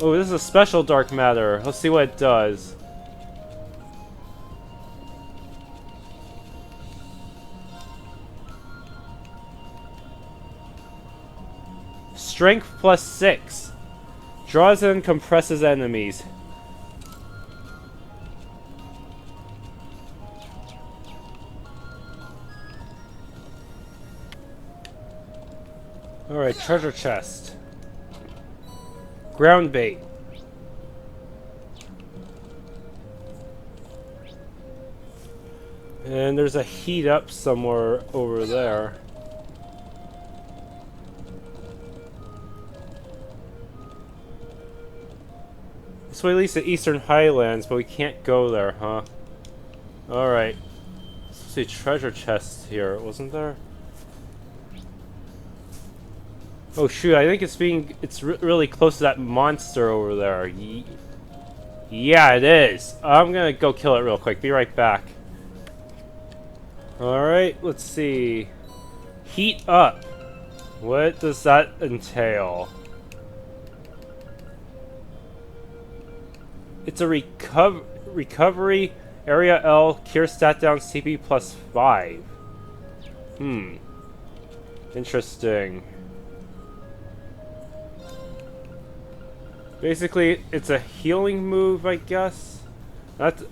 Oh, this is a special dark matter. Let's see what it does. Strength plus 6. Draws and compresses enemies. Alright, treasure chest. Ground bait. And there's a heat up somewhere over there. This way leads to Eastern Highlands, but we can't go there, huh? Alright. Let's see, treasure chest here, wasn't there? Oh shoot, I think it's really close to that monster over there. Yeah, it is. I'm gonna go kill it real quick. Be right back. Alright, let's see. Heat up. What does that entail? It's a recovery area L, cure stat down CP plus 5. Interesting. Basically, it's a healing move, I guess. That's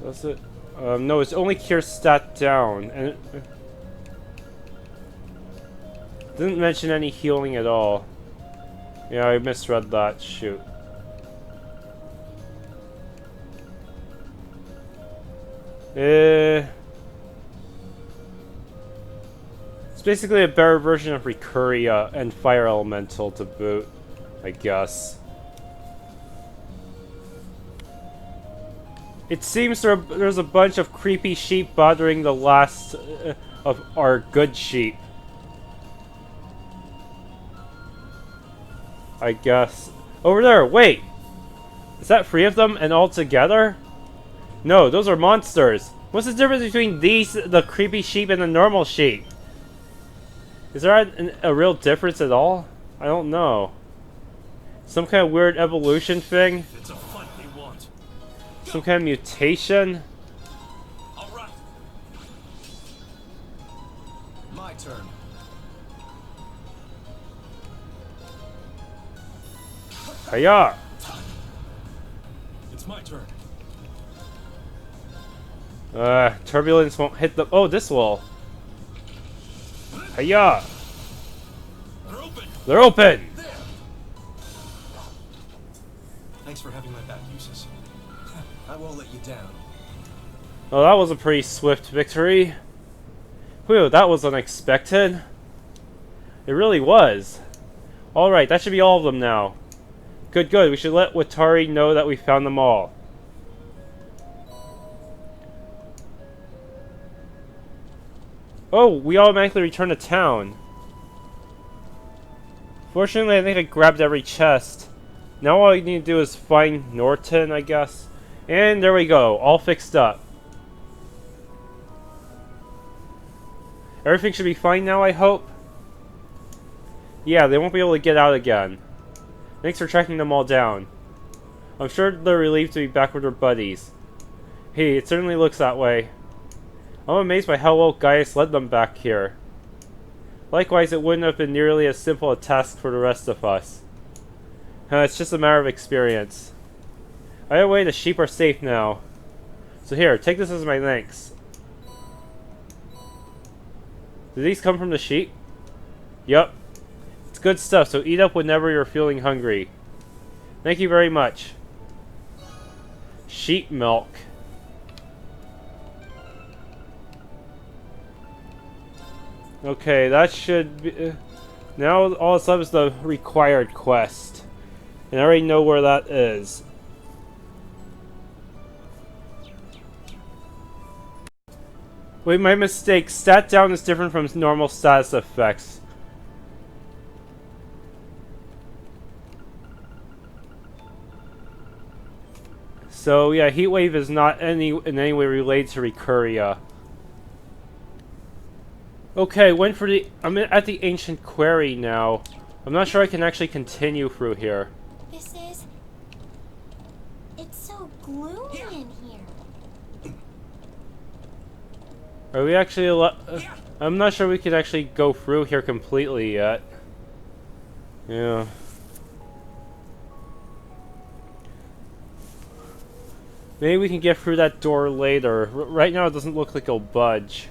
does it? No, it's only cure stat down, and it didn't mention any healing at all. Yeah, I misread that. Shoot. It's basically a better version of Recuria and Fire Elemental to boot, I guess. It seems there's a bunch of creepy sheep bothering the last of our good sheep. I guess. Over there, wait! Is that 3 of them and all together? No, those are monsters. What's the difference between these, the creepy sheep, and the normal sheep? Is there a real difference at all? I don't know. Some kind of weird evolution thing? It's a fight they want. Some kind of mutation? All right. My turn. Hiya! It's my turn. Turbulence won't hit the... Oh, this will. Hiya! They're open. They're open! There. Thanks for having my back, Usus. I won't let you down. Oh, that was a pretty swift victory. Whew, that was unexpected. It really was. Alright, that should be all of them now. Good, good. We should let Watari know that we found them all. Oh, we automatically return to town. Fortunately, I think I grabbed every chest. Now all I need to do is find Norton, I guess. And there we go, all fixed up. Everything should be fine now, I hope. Yeah, they won't be able to get out again. Thanks for tracking them all down. I'm sure they're relieved to be back with their buddies. Hey, it certainly looks that way. I'm amazed by how well Gaius led them back here. Likewise, it wouldn't have been nearly as simple a task for the rest of us. It's just a matter of experience. Either way, the sheep are safe now. So here, take this as my thanks. Do these come from the sheep? Yup. It's good stuff, so eat up whenever you're feeling hungry. Thank you very much. Sheep milk. Okay, that should be... now all that's left is the required quest. And I already know where that is. Wait, my mistake. Stat down is different from normal status effects. So yeah, Heatwave is not in any way related to Recuria. Okay, went for the... I'm at the ancient quarry now. I'm not sure I can actually continue through here. This is... It's so gloomy in here. Are we actually I'm not sure we could actually go through here completely yet. Yeah. Maybe we can get through that door later. Right now it doesn't look like it'll budge.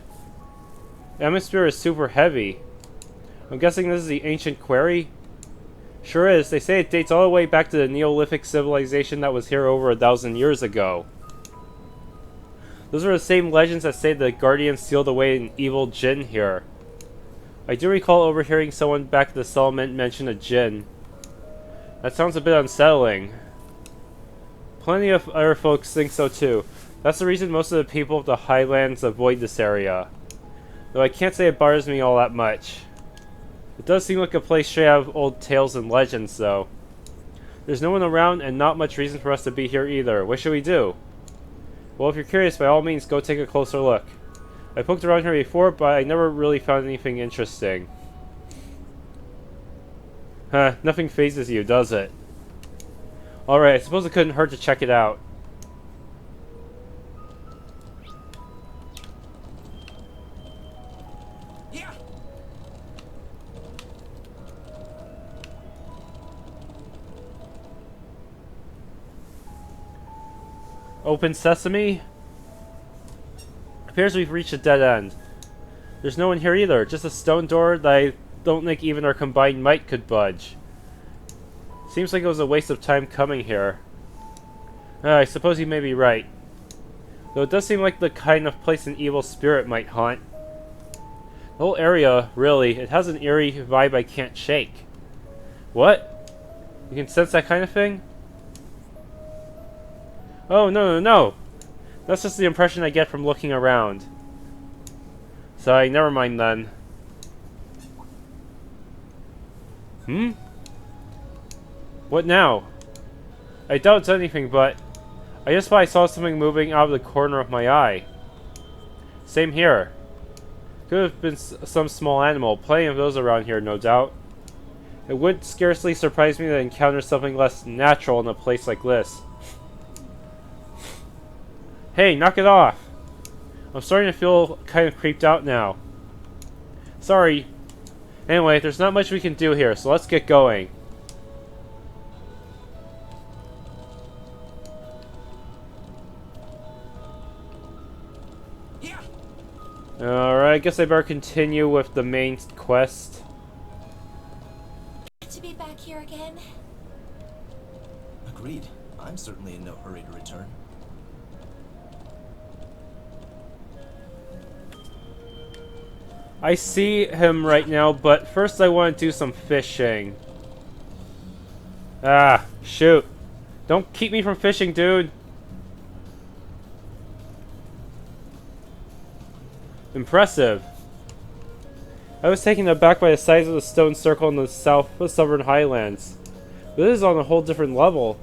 The atmosphere is super heavy. I'm guessing this is the ancient quarry? Sure is. They say it dates all the way back to the Neolithic civilization that was here over 1,000 years ago. Those are the same legends that say the Guardians sealed away an evil djinn here. I do recall overhearing someone back at the settlement mention a djinn. That sounds a bit unsettling. Plenty of other folks think so too. That's the reason most of the people of the Highlands avoid this area. Though I can't say it bothers me all that much. It does seem like a place straight out of old tales and legends, though. There's no one around and not much reason for us to be here either. What should we do? Well, if you're curious, by all means, go take a closer look. I poked around here before, but I never really found anything interesting. Huh, nothing phases you, does it? Alright, I suppose it couldn't hurt to check it out. Open sesame? Appears we've reached a dead end. There's no one here either, just a stone door that I don't think even our combined might could budge. Seems like it was a waste of time coming here. I suppose you may be right. Though it does seem like the kind of place an evil spirit might haunt. The whole area, really, it has an eerie vibe I can't shake. What? You can sense that kind of thing? Oh, no. That's just the impression I get from looking around. Sorry, never mind then. What now? I doubt it's anything, but I just thought I saw something moving out of the corner of my eye. Same here. Could have been some small animal. Plenty of those around here, no doubt. It would scarcely surprise me to encounter something less natural in a place like this. Hey, knock it off! I'm starting to feel kind of creeped out now. Sorry. Anyway, there's not much we can do here, so let's get going. Alright, I guess I better continue with the main quest. Good to be back here again. Agreed. I'm certainly in no hurry to return. I see him right now, but first I want to do some fishing. Ah, shoot. Don't keep me from fishing, dude. Impressive. I was taken aback by the size of the stone circle in the southern highlands. But this is on a whole different level.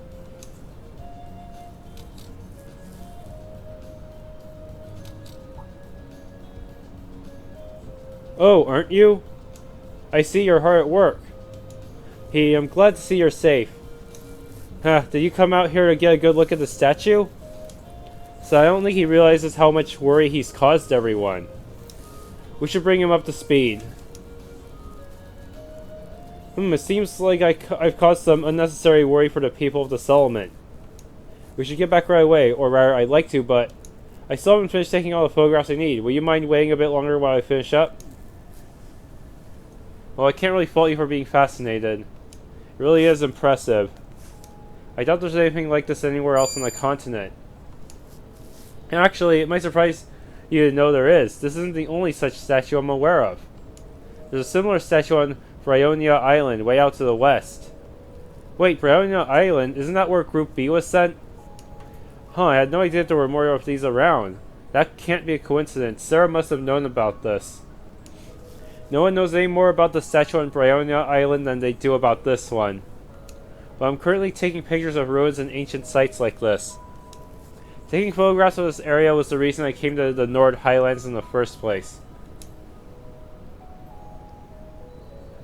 Oh, aren't you? I see you're hard at work. Hey, I'm glad to see you're safe. Huh, did you come out here to get a good look at the statue? So I don't think he realizes how much worry he's caused everyone. We should bring him up to speed. It seems like I've caused some unnecessary worry for the people of the settlement. We should get back right away, or rather I'd like to, but I still haven't finished taking all the photographs I need. Will you mind waiting a bit longer while I finish up? Well, I can't really fault you for being fascinated. It really is impressive. I doubt there's anything like this anywhere else on the continent. And actually, it might surprise you to know there is. This isn't the only such statue I'm aware of. There's a similar statue on Erebonia Island, way out to the west. Wait, Erebonia Island? Isn't that where Group B was sent? Huh, I had no idea there were more of these around. That can't be a coincidence. Sarah must have known about this. No one knows any more about the statue on Erebonia Island than they do about this one. But I'm currently taking pictures of ruins and ancient sites like this. Taking photographs of this area was the reason I came to the Nord Highlands in the first place.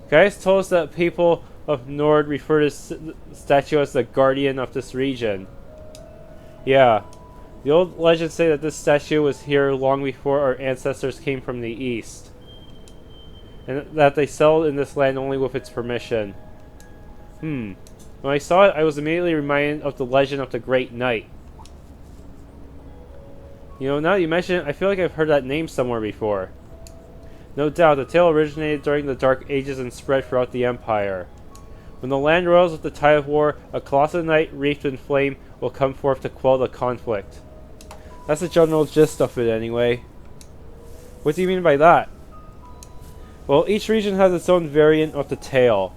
Guys told us that people of Nord refer to the statue as the guardian of this region. Yeah, the old legends say that this statue was here long before our ancestors came from the east. And that they settled in this land only with its permission. When I saw it, I was immediately reminded of the legend of the Great Knight. You know, now that you mention it, I feel like I've heard that name somewhere before. No doubt, the tale originated during the Dark Ages and spread throughout the Empire. When the land roils with the tide of war, a colossal knight wreathed in flame will come forth to quell the conflict. That's the general gist of it anyway. What do you mean by that? Well, each region has its own variant of the tale.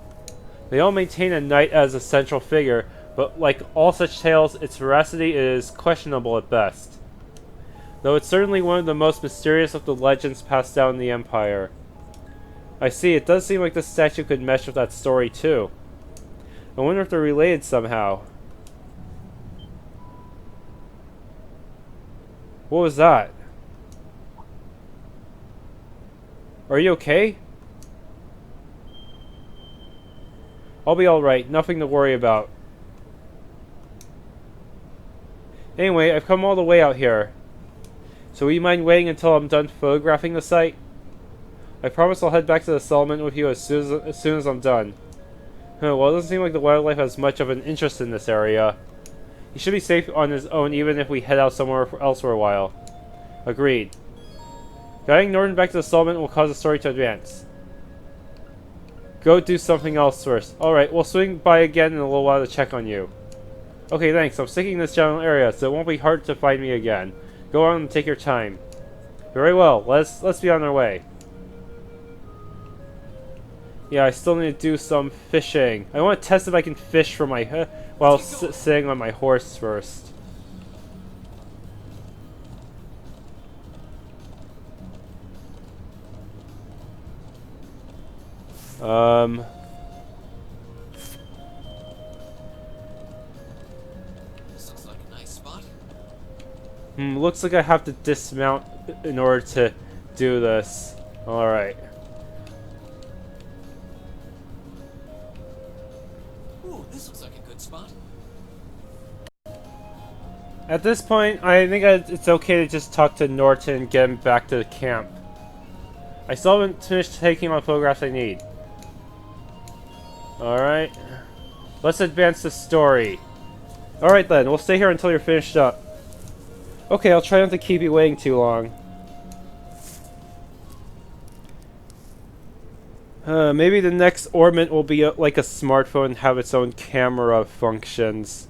They all maintain a knight as a central figure, but like all such tales, its veracity is questionable at best. Though it's certainly one of the most mysterious of the legends passed down in the Empire. I see, it does seem like this statue could mesh with that story too. I wonder if they're related somehow. What was that? Are you okay? I'll be alright, nothing to worry about. Anyway, I've come all the way out here. So will you mind waiting until I'm done photographing the site? I promise I'll head back to the settlement with you as soon as I'm done. Well, it doesn't seem like the wildlife has much of an interest in this area. He should be safe on his own even if we head out somewhere else for a while. Agreed. Guiding Norton back to the settlement will cause the story to advance. Go do something else first. Alright, we'll swing by again in a little while to check on you. Okay, thanks. I'm sticking in this general area, so it won't be hard to find me again. Go on and take your time. Very well, let's be on our way. Yeah, I still need to do some fishing. I want to test if I can fish from my while sitting on my horse first. This looks like a nice spot. Looks like I have to dismount in order to do this. Alright. Ooh, this looks like a good spot. At this point, I think it's okay to just talk to Norton and get him back to the camp. I still haven't finished taking all the photographs I need. Alright. Let's advance the story. Alright then, we'll stay here until you're finished up. Okay, I'll try not to keep you waiting too long. Maybe the next orbment will be like a smartphone and have its own camera functions.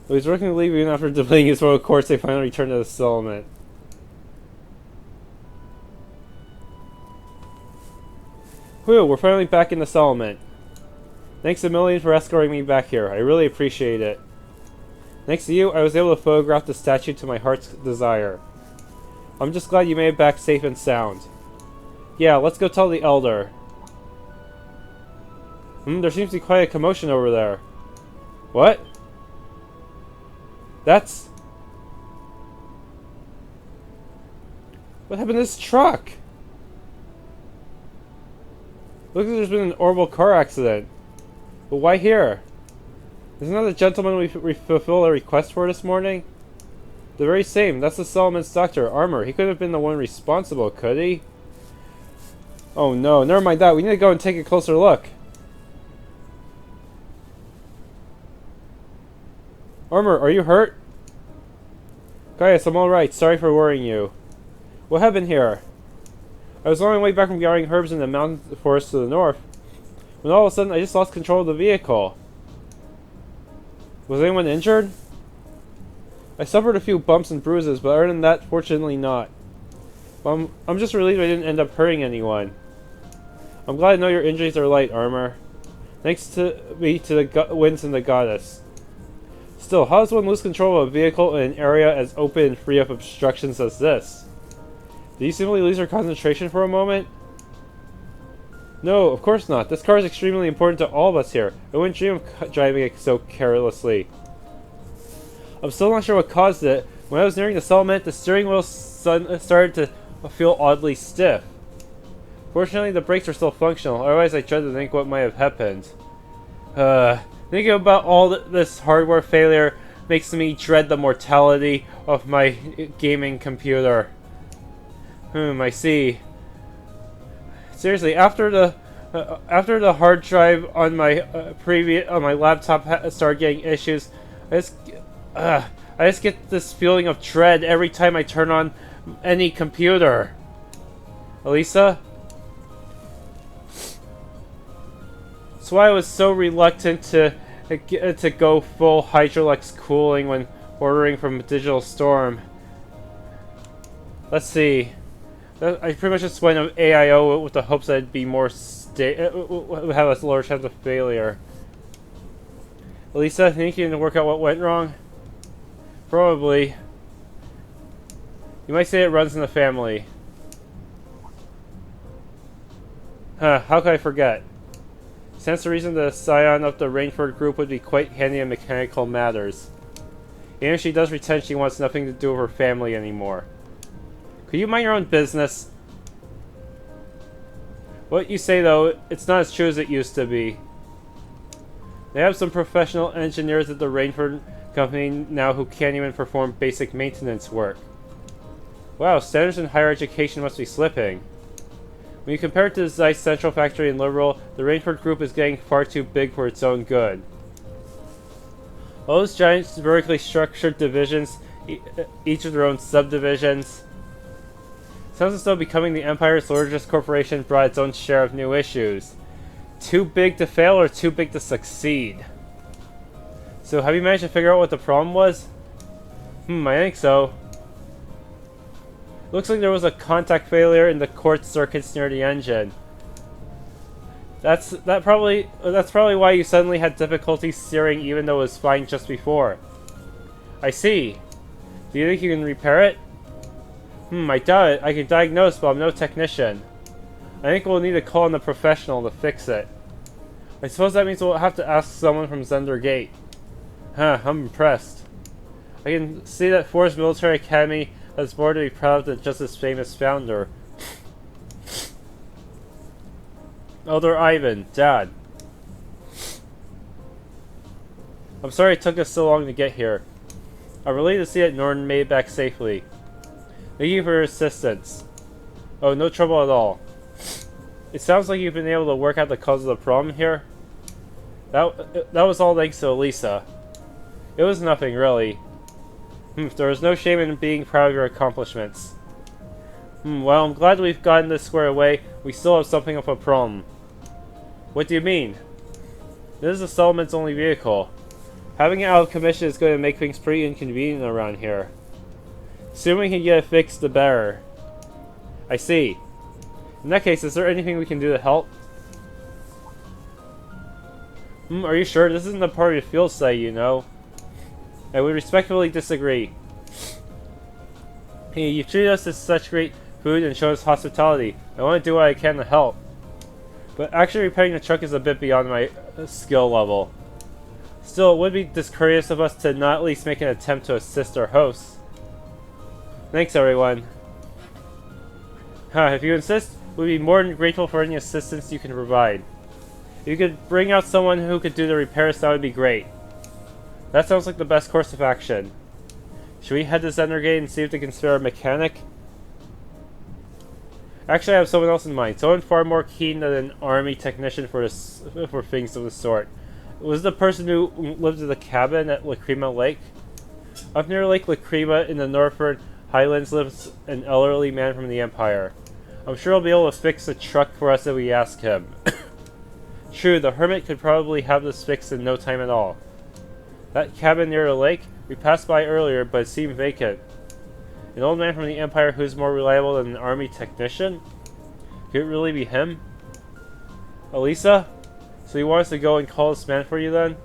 Well, he's working to leave even after delaying his royal course. They finally returned to the settlement. Whew, we're finally back in the settlement. Thanks a million for escorting me back here. I really appreciate it. Thanks to you, I was able to photograph the statue to my heart's desire. I'm just glad you made it back safe and sound. Yeah, let's go tell the elder. There seems to be quite a commotion over there. What? That's... What happened to this truck? Looks like there's been an horrible car accident. But why here? Isn't that the gentleman we fulfilled a request for this morning? The very same. That's the settlement's doctor, Armor. He couldn't have been the one responsible, could he? Oh no, never mind that. We need to go and take a closer look. Armor, are you hurt? Gaius, I'm alright. Sorry for worrying you. What happened here? I was on my way back from gathering herbs in the mountain forest to the north, when all of a sudden I just lost control of the vehicle. Was anyone injured? I suffered a few bumps and bruises, but other than that, fortunately not. I'm just relieved I didn't end up hurting anyone. I'm glad to know your injuries are light, Armor. Thanks to me to the winds and the goddess. Still, how does one lose control of a vehicle in an area as open and free of obstructions as this? Did you simply lose your concentration for a moment? No, of course not. This car is extremely important to all of us here. I wouldn't dream of driving it so carelessly. I'm still not sure what caused it. When I was nearing the settlement, the steering wheel started to feel oddly stiff. Fortunately, the brakes are still functional. Otherwise, I dread to think what might have happened. Thinking about all this hardware failure makes me dread the mortality of my gaming computer. I see. Seriously, after the hard drive on my my laptop started getting issues, I just get this feeling of dread every time I turn on any computer. Elisa? That's why I was so reluctant to go full Hydrolux cooling when ordering from Digital Storm. Let's see. I pretty much just went with AIO with the hopes that it'd be more would have a lower chance of failure. Elisa, think you can work out what went wrong? Probably. You might say it runs in the family. How could I forget? Stands to reason the scion of the Rainford group would be quite handy in mechanical matters. Even if she does pretend she wants nothing to do with her family anymore. Could you mind your own business? What you say though, it's not as true as it used to be. They have some professional engineers at the Rainford company now who can't even perform basic maintenance work. Wow, standards in higher education must be slipping. When you compare it to the Zeiss Central Factory in Liberal, the Rainford group is getting far too big for its own good. All those giant vertically structured divisions, each with their own subdivisions. Sounds as though becoming the Empire's largest corporation brought its own share of new issues. Too big to fail or too big to succeed? So have you managed to figure out what the problem was? I think so. Looks like there was a contact failure in the quartz circuits near the engine. That's probably why you suddenly had difficulty steering even though it was fine just before. I see. Do you think you can repair it? I doubt it. I can diagnose, but I'm no technician. I think we'll need to call in a professional to fix it. I suppose that means we'll have to ask someone from Zender Gate. I'm impressed. I can see that Thors Military Academy has more to be proud of than just its famous founder. Elder Ivan, Dad. I'm sorry it took us so long to get here. I'm relieved to see that Norton made it back safely. Thank you for your assistance. Oh, no trouble at all. It sounds like you've been able to work out the cause of the problem here. That was all thanks to Elisa. It was nothing, really. There was no shame in being proud of your accomplishments. Well, I'm glad we've gotten this squared away. We still have something of a problem. What do you mean? This is the settlement's only vehicle. Having it out of commission is going to make things pretty inconvenient around here. Soon we can get it fixed, the better. I see. In that case, is there anything we can do to help? Are you sure? This isn't the part of your field study, you know. I would respectfully disagree. Hey, you've treated us to such great food and shown us hospitality. I want to do what I can to help. But actually repairing the truck is a bit beyond my skill level. Still, it would be discourteous of us to not at least make an attempt to assist our hosts. Thanks, everyone. If you insist, we'd be more than grateful for any assistance you can provide. If you could bring out someone who could do the repairs, that would be great. That sounds like the best course of action. Should we head to Zender Gate and see if they can spare a mechanic? Actually, I have someone else in mind. Someone far more keen than an army technician for things of the sort. It was the person who lived in the cabin at Lacrima Lake. Up near Lake Lacrima in the northern highlands lives an elderly man from the Empire. I'm sure he'll be able to fix the truck for us if we ask him. True, the hermit could probably have this fixed in no time at all. That cabin near the lake, we passed by earlier, but it seemed vacant. An old man from the Empire who's more reliable than an army technician? Could it really be him? Elisa? So you want us to go and call this man for you then?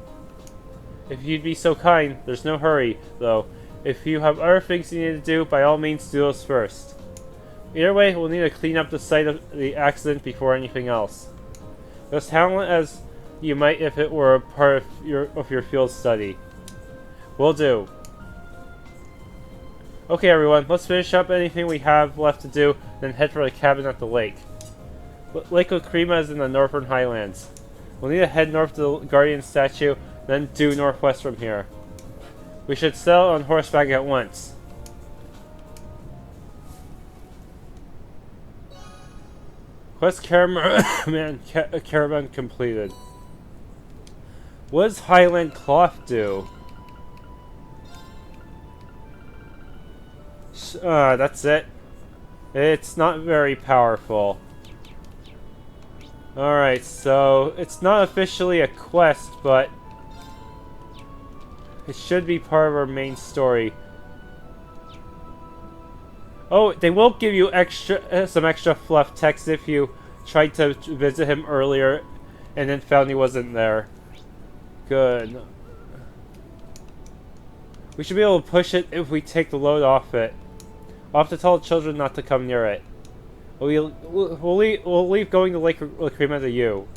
If you'd be so kind, there's no hurry, though. If you have other things you need to do, by all means do those first. Either way, we'll need to clean up the site of the accident before anything else. As handle it as you might if it were a part of your field study. Will do. Okay everyone, let's finish up anything we have left to do, then head for the cabin at the lake. Lake Lacrima is in the northern highlands. We'll need to head north to the Guardian statue, then due northwest from here. We should sail on horseback at once. Quest caravan completed. What does Highland Cloth do? That's it. It's not very powerful. Alright, so it's not officially a quest, but it should be part of our main story. Oh, they will give you some extra fluff text if you tried to visit him earlier and then found he wasn't there. Good. We should be able to push it if we take the load off it. I'll have to tell the children not to come near it. We'll leave going to Lake Lacrima to you.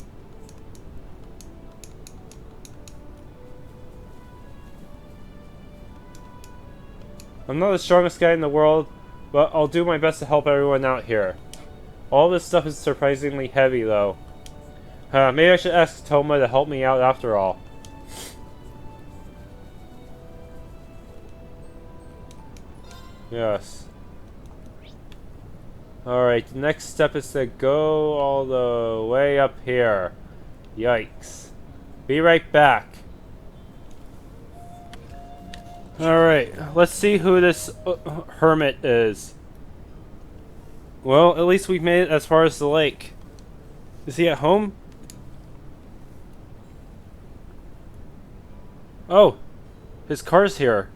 I'm not the strongest guy in the world, but I'll do my best to help everyone out here. All this stuff is surprisingly heavy, though. Maybe I should ask Toma to help me out after all. Yes. Alright, the next step is to go all the way up here. Yikes. Be right back. Alright, let's see who this hermit is. Well, at least we've made it as far as the lake. Is he at home? Oh, his car's here.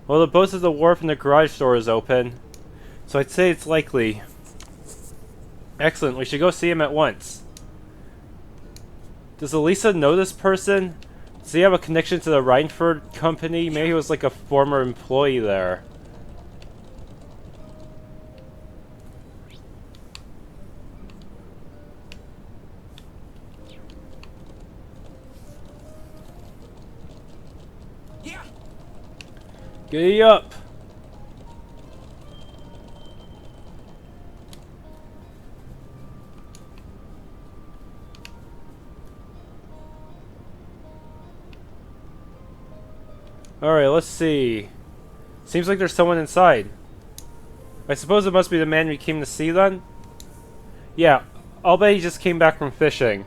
Well, the boat's at the wharf and the garage door is open. So I'd say it's likely. Excellent, we should go see him at once. Does Elisa know this person? Does he have a connection to the Reinford company? Maybe he was like a former employee there. Yeah. Giddy up! Alright, let's see. Seems like there's someone inside. I suppose it must be the man we came to see then? Yeah, I'll bet he just came back from fishing.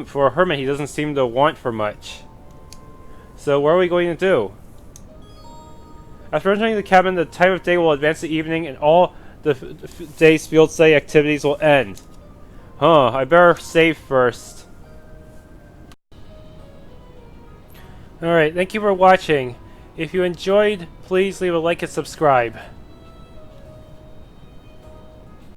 For a hermit, he doesn't seem to want for much. So what are we going to do? After entering the cabin, the time of day will advance to evening and all the day's field study activities will end. Huh, I better save first. Alright, thank you for watching. If you enjoyed, please leave a like and subscribe.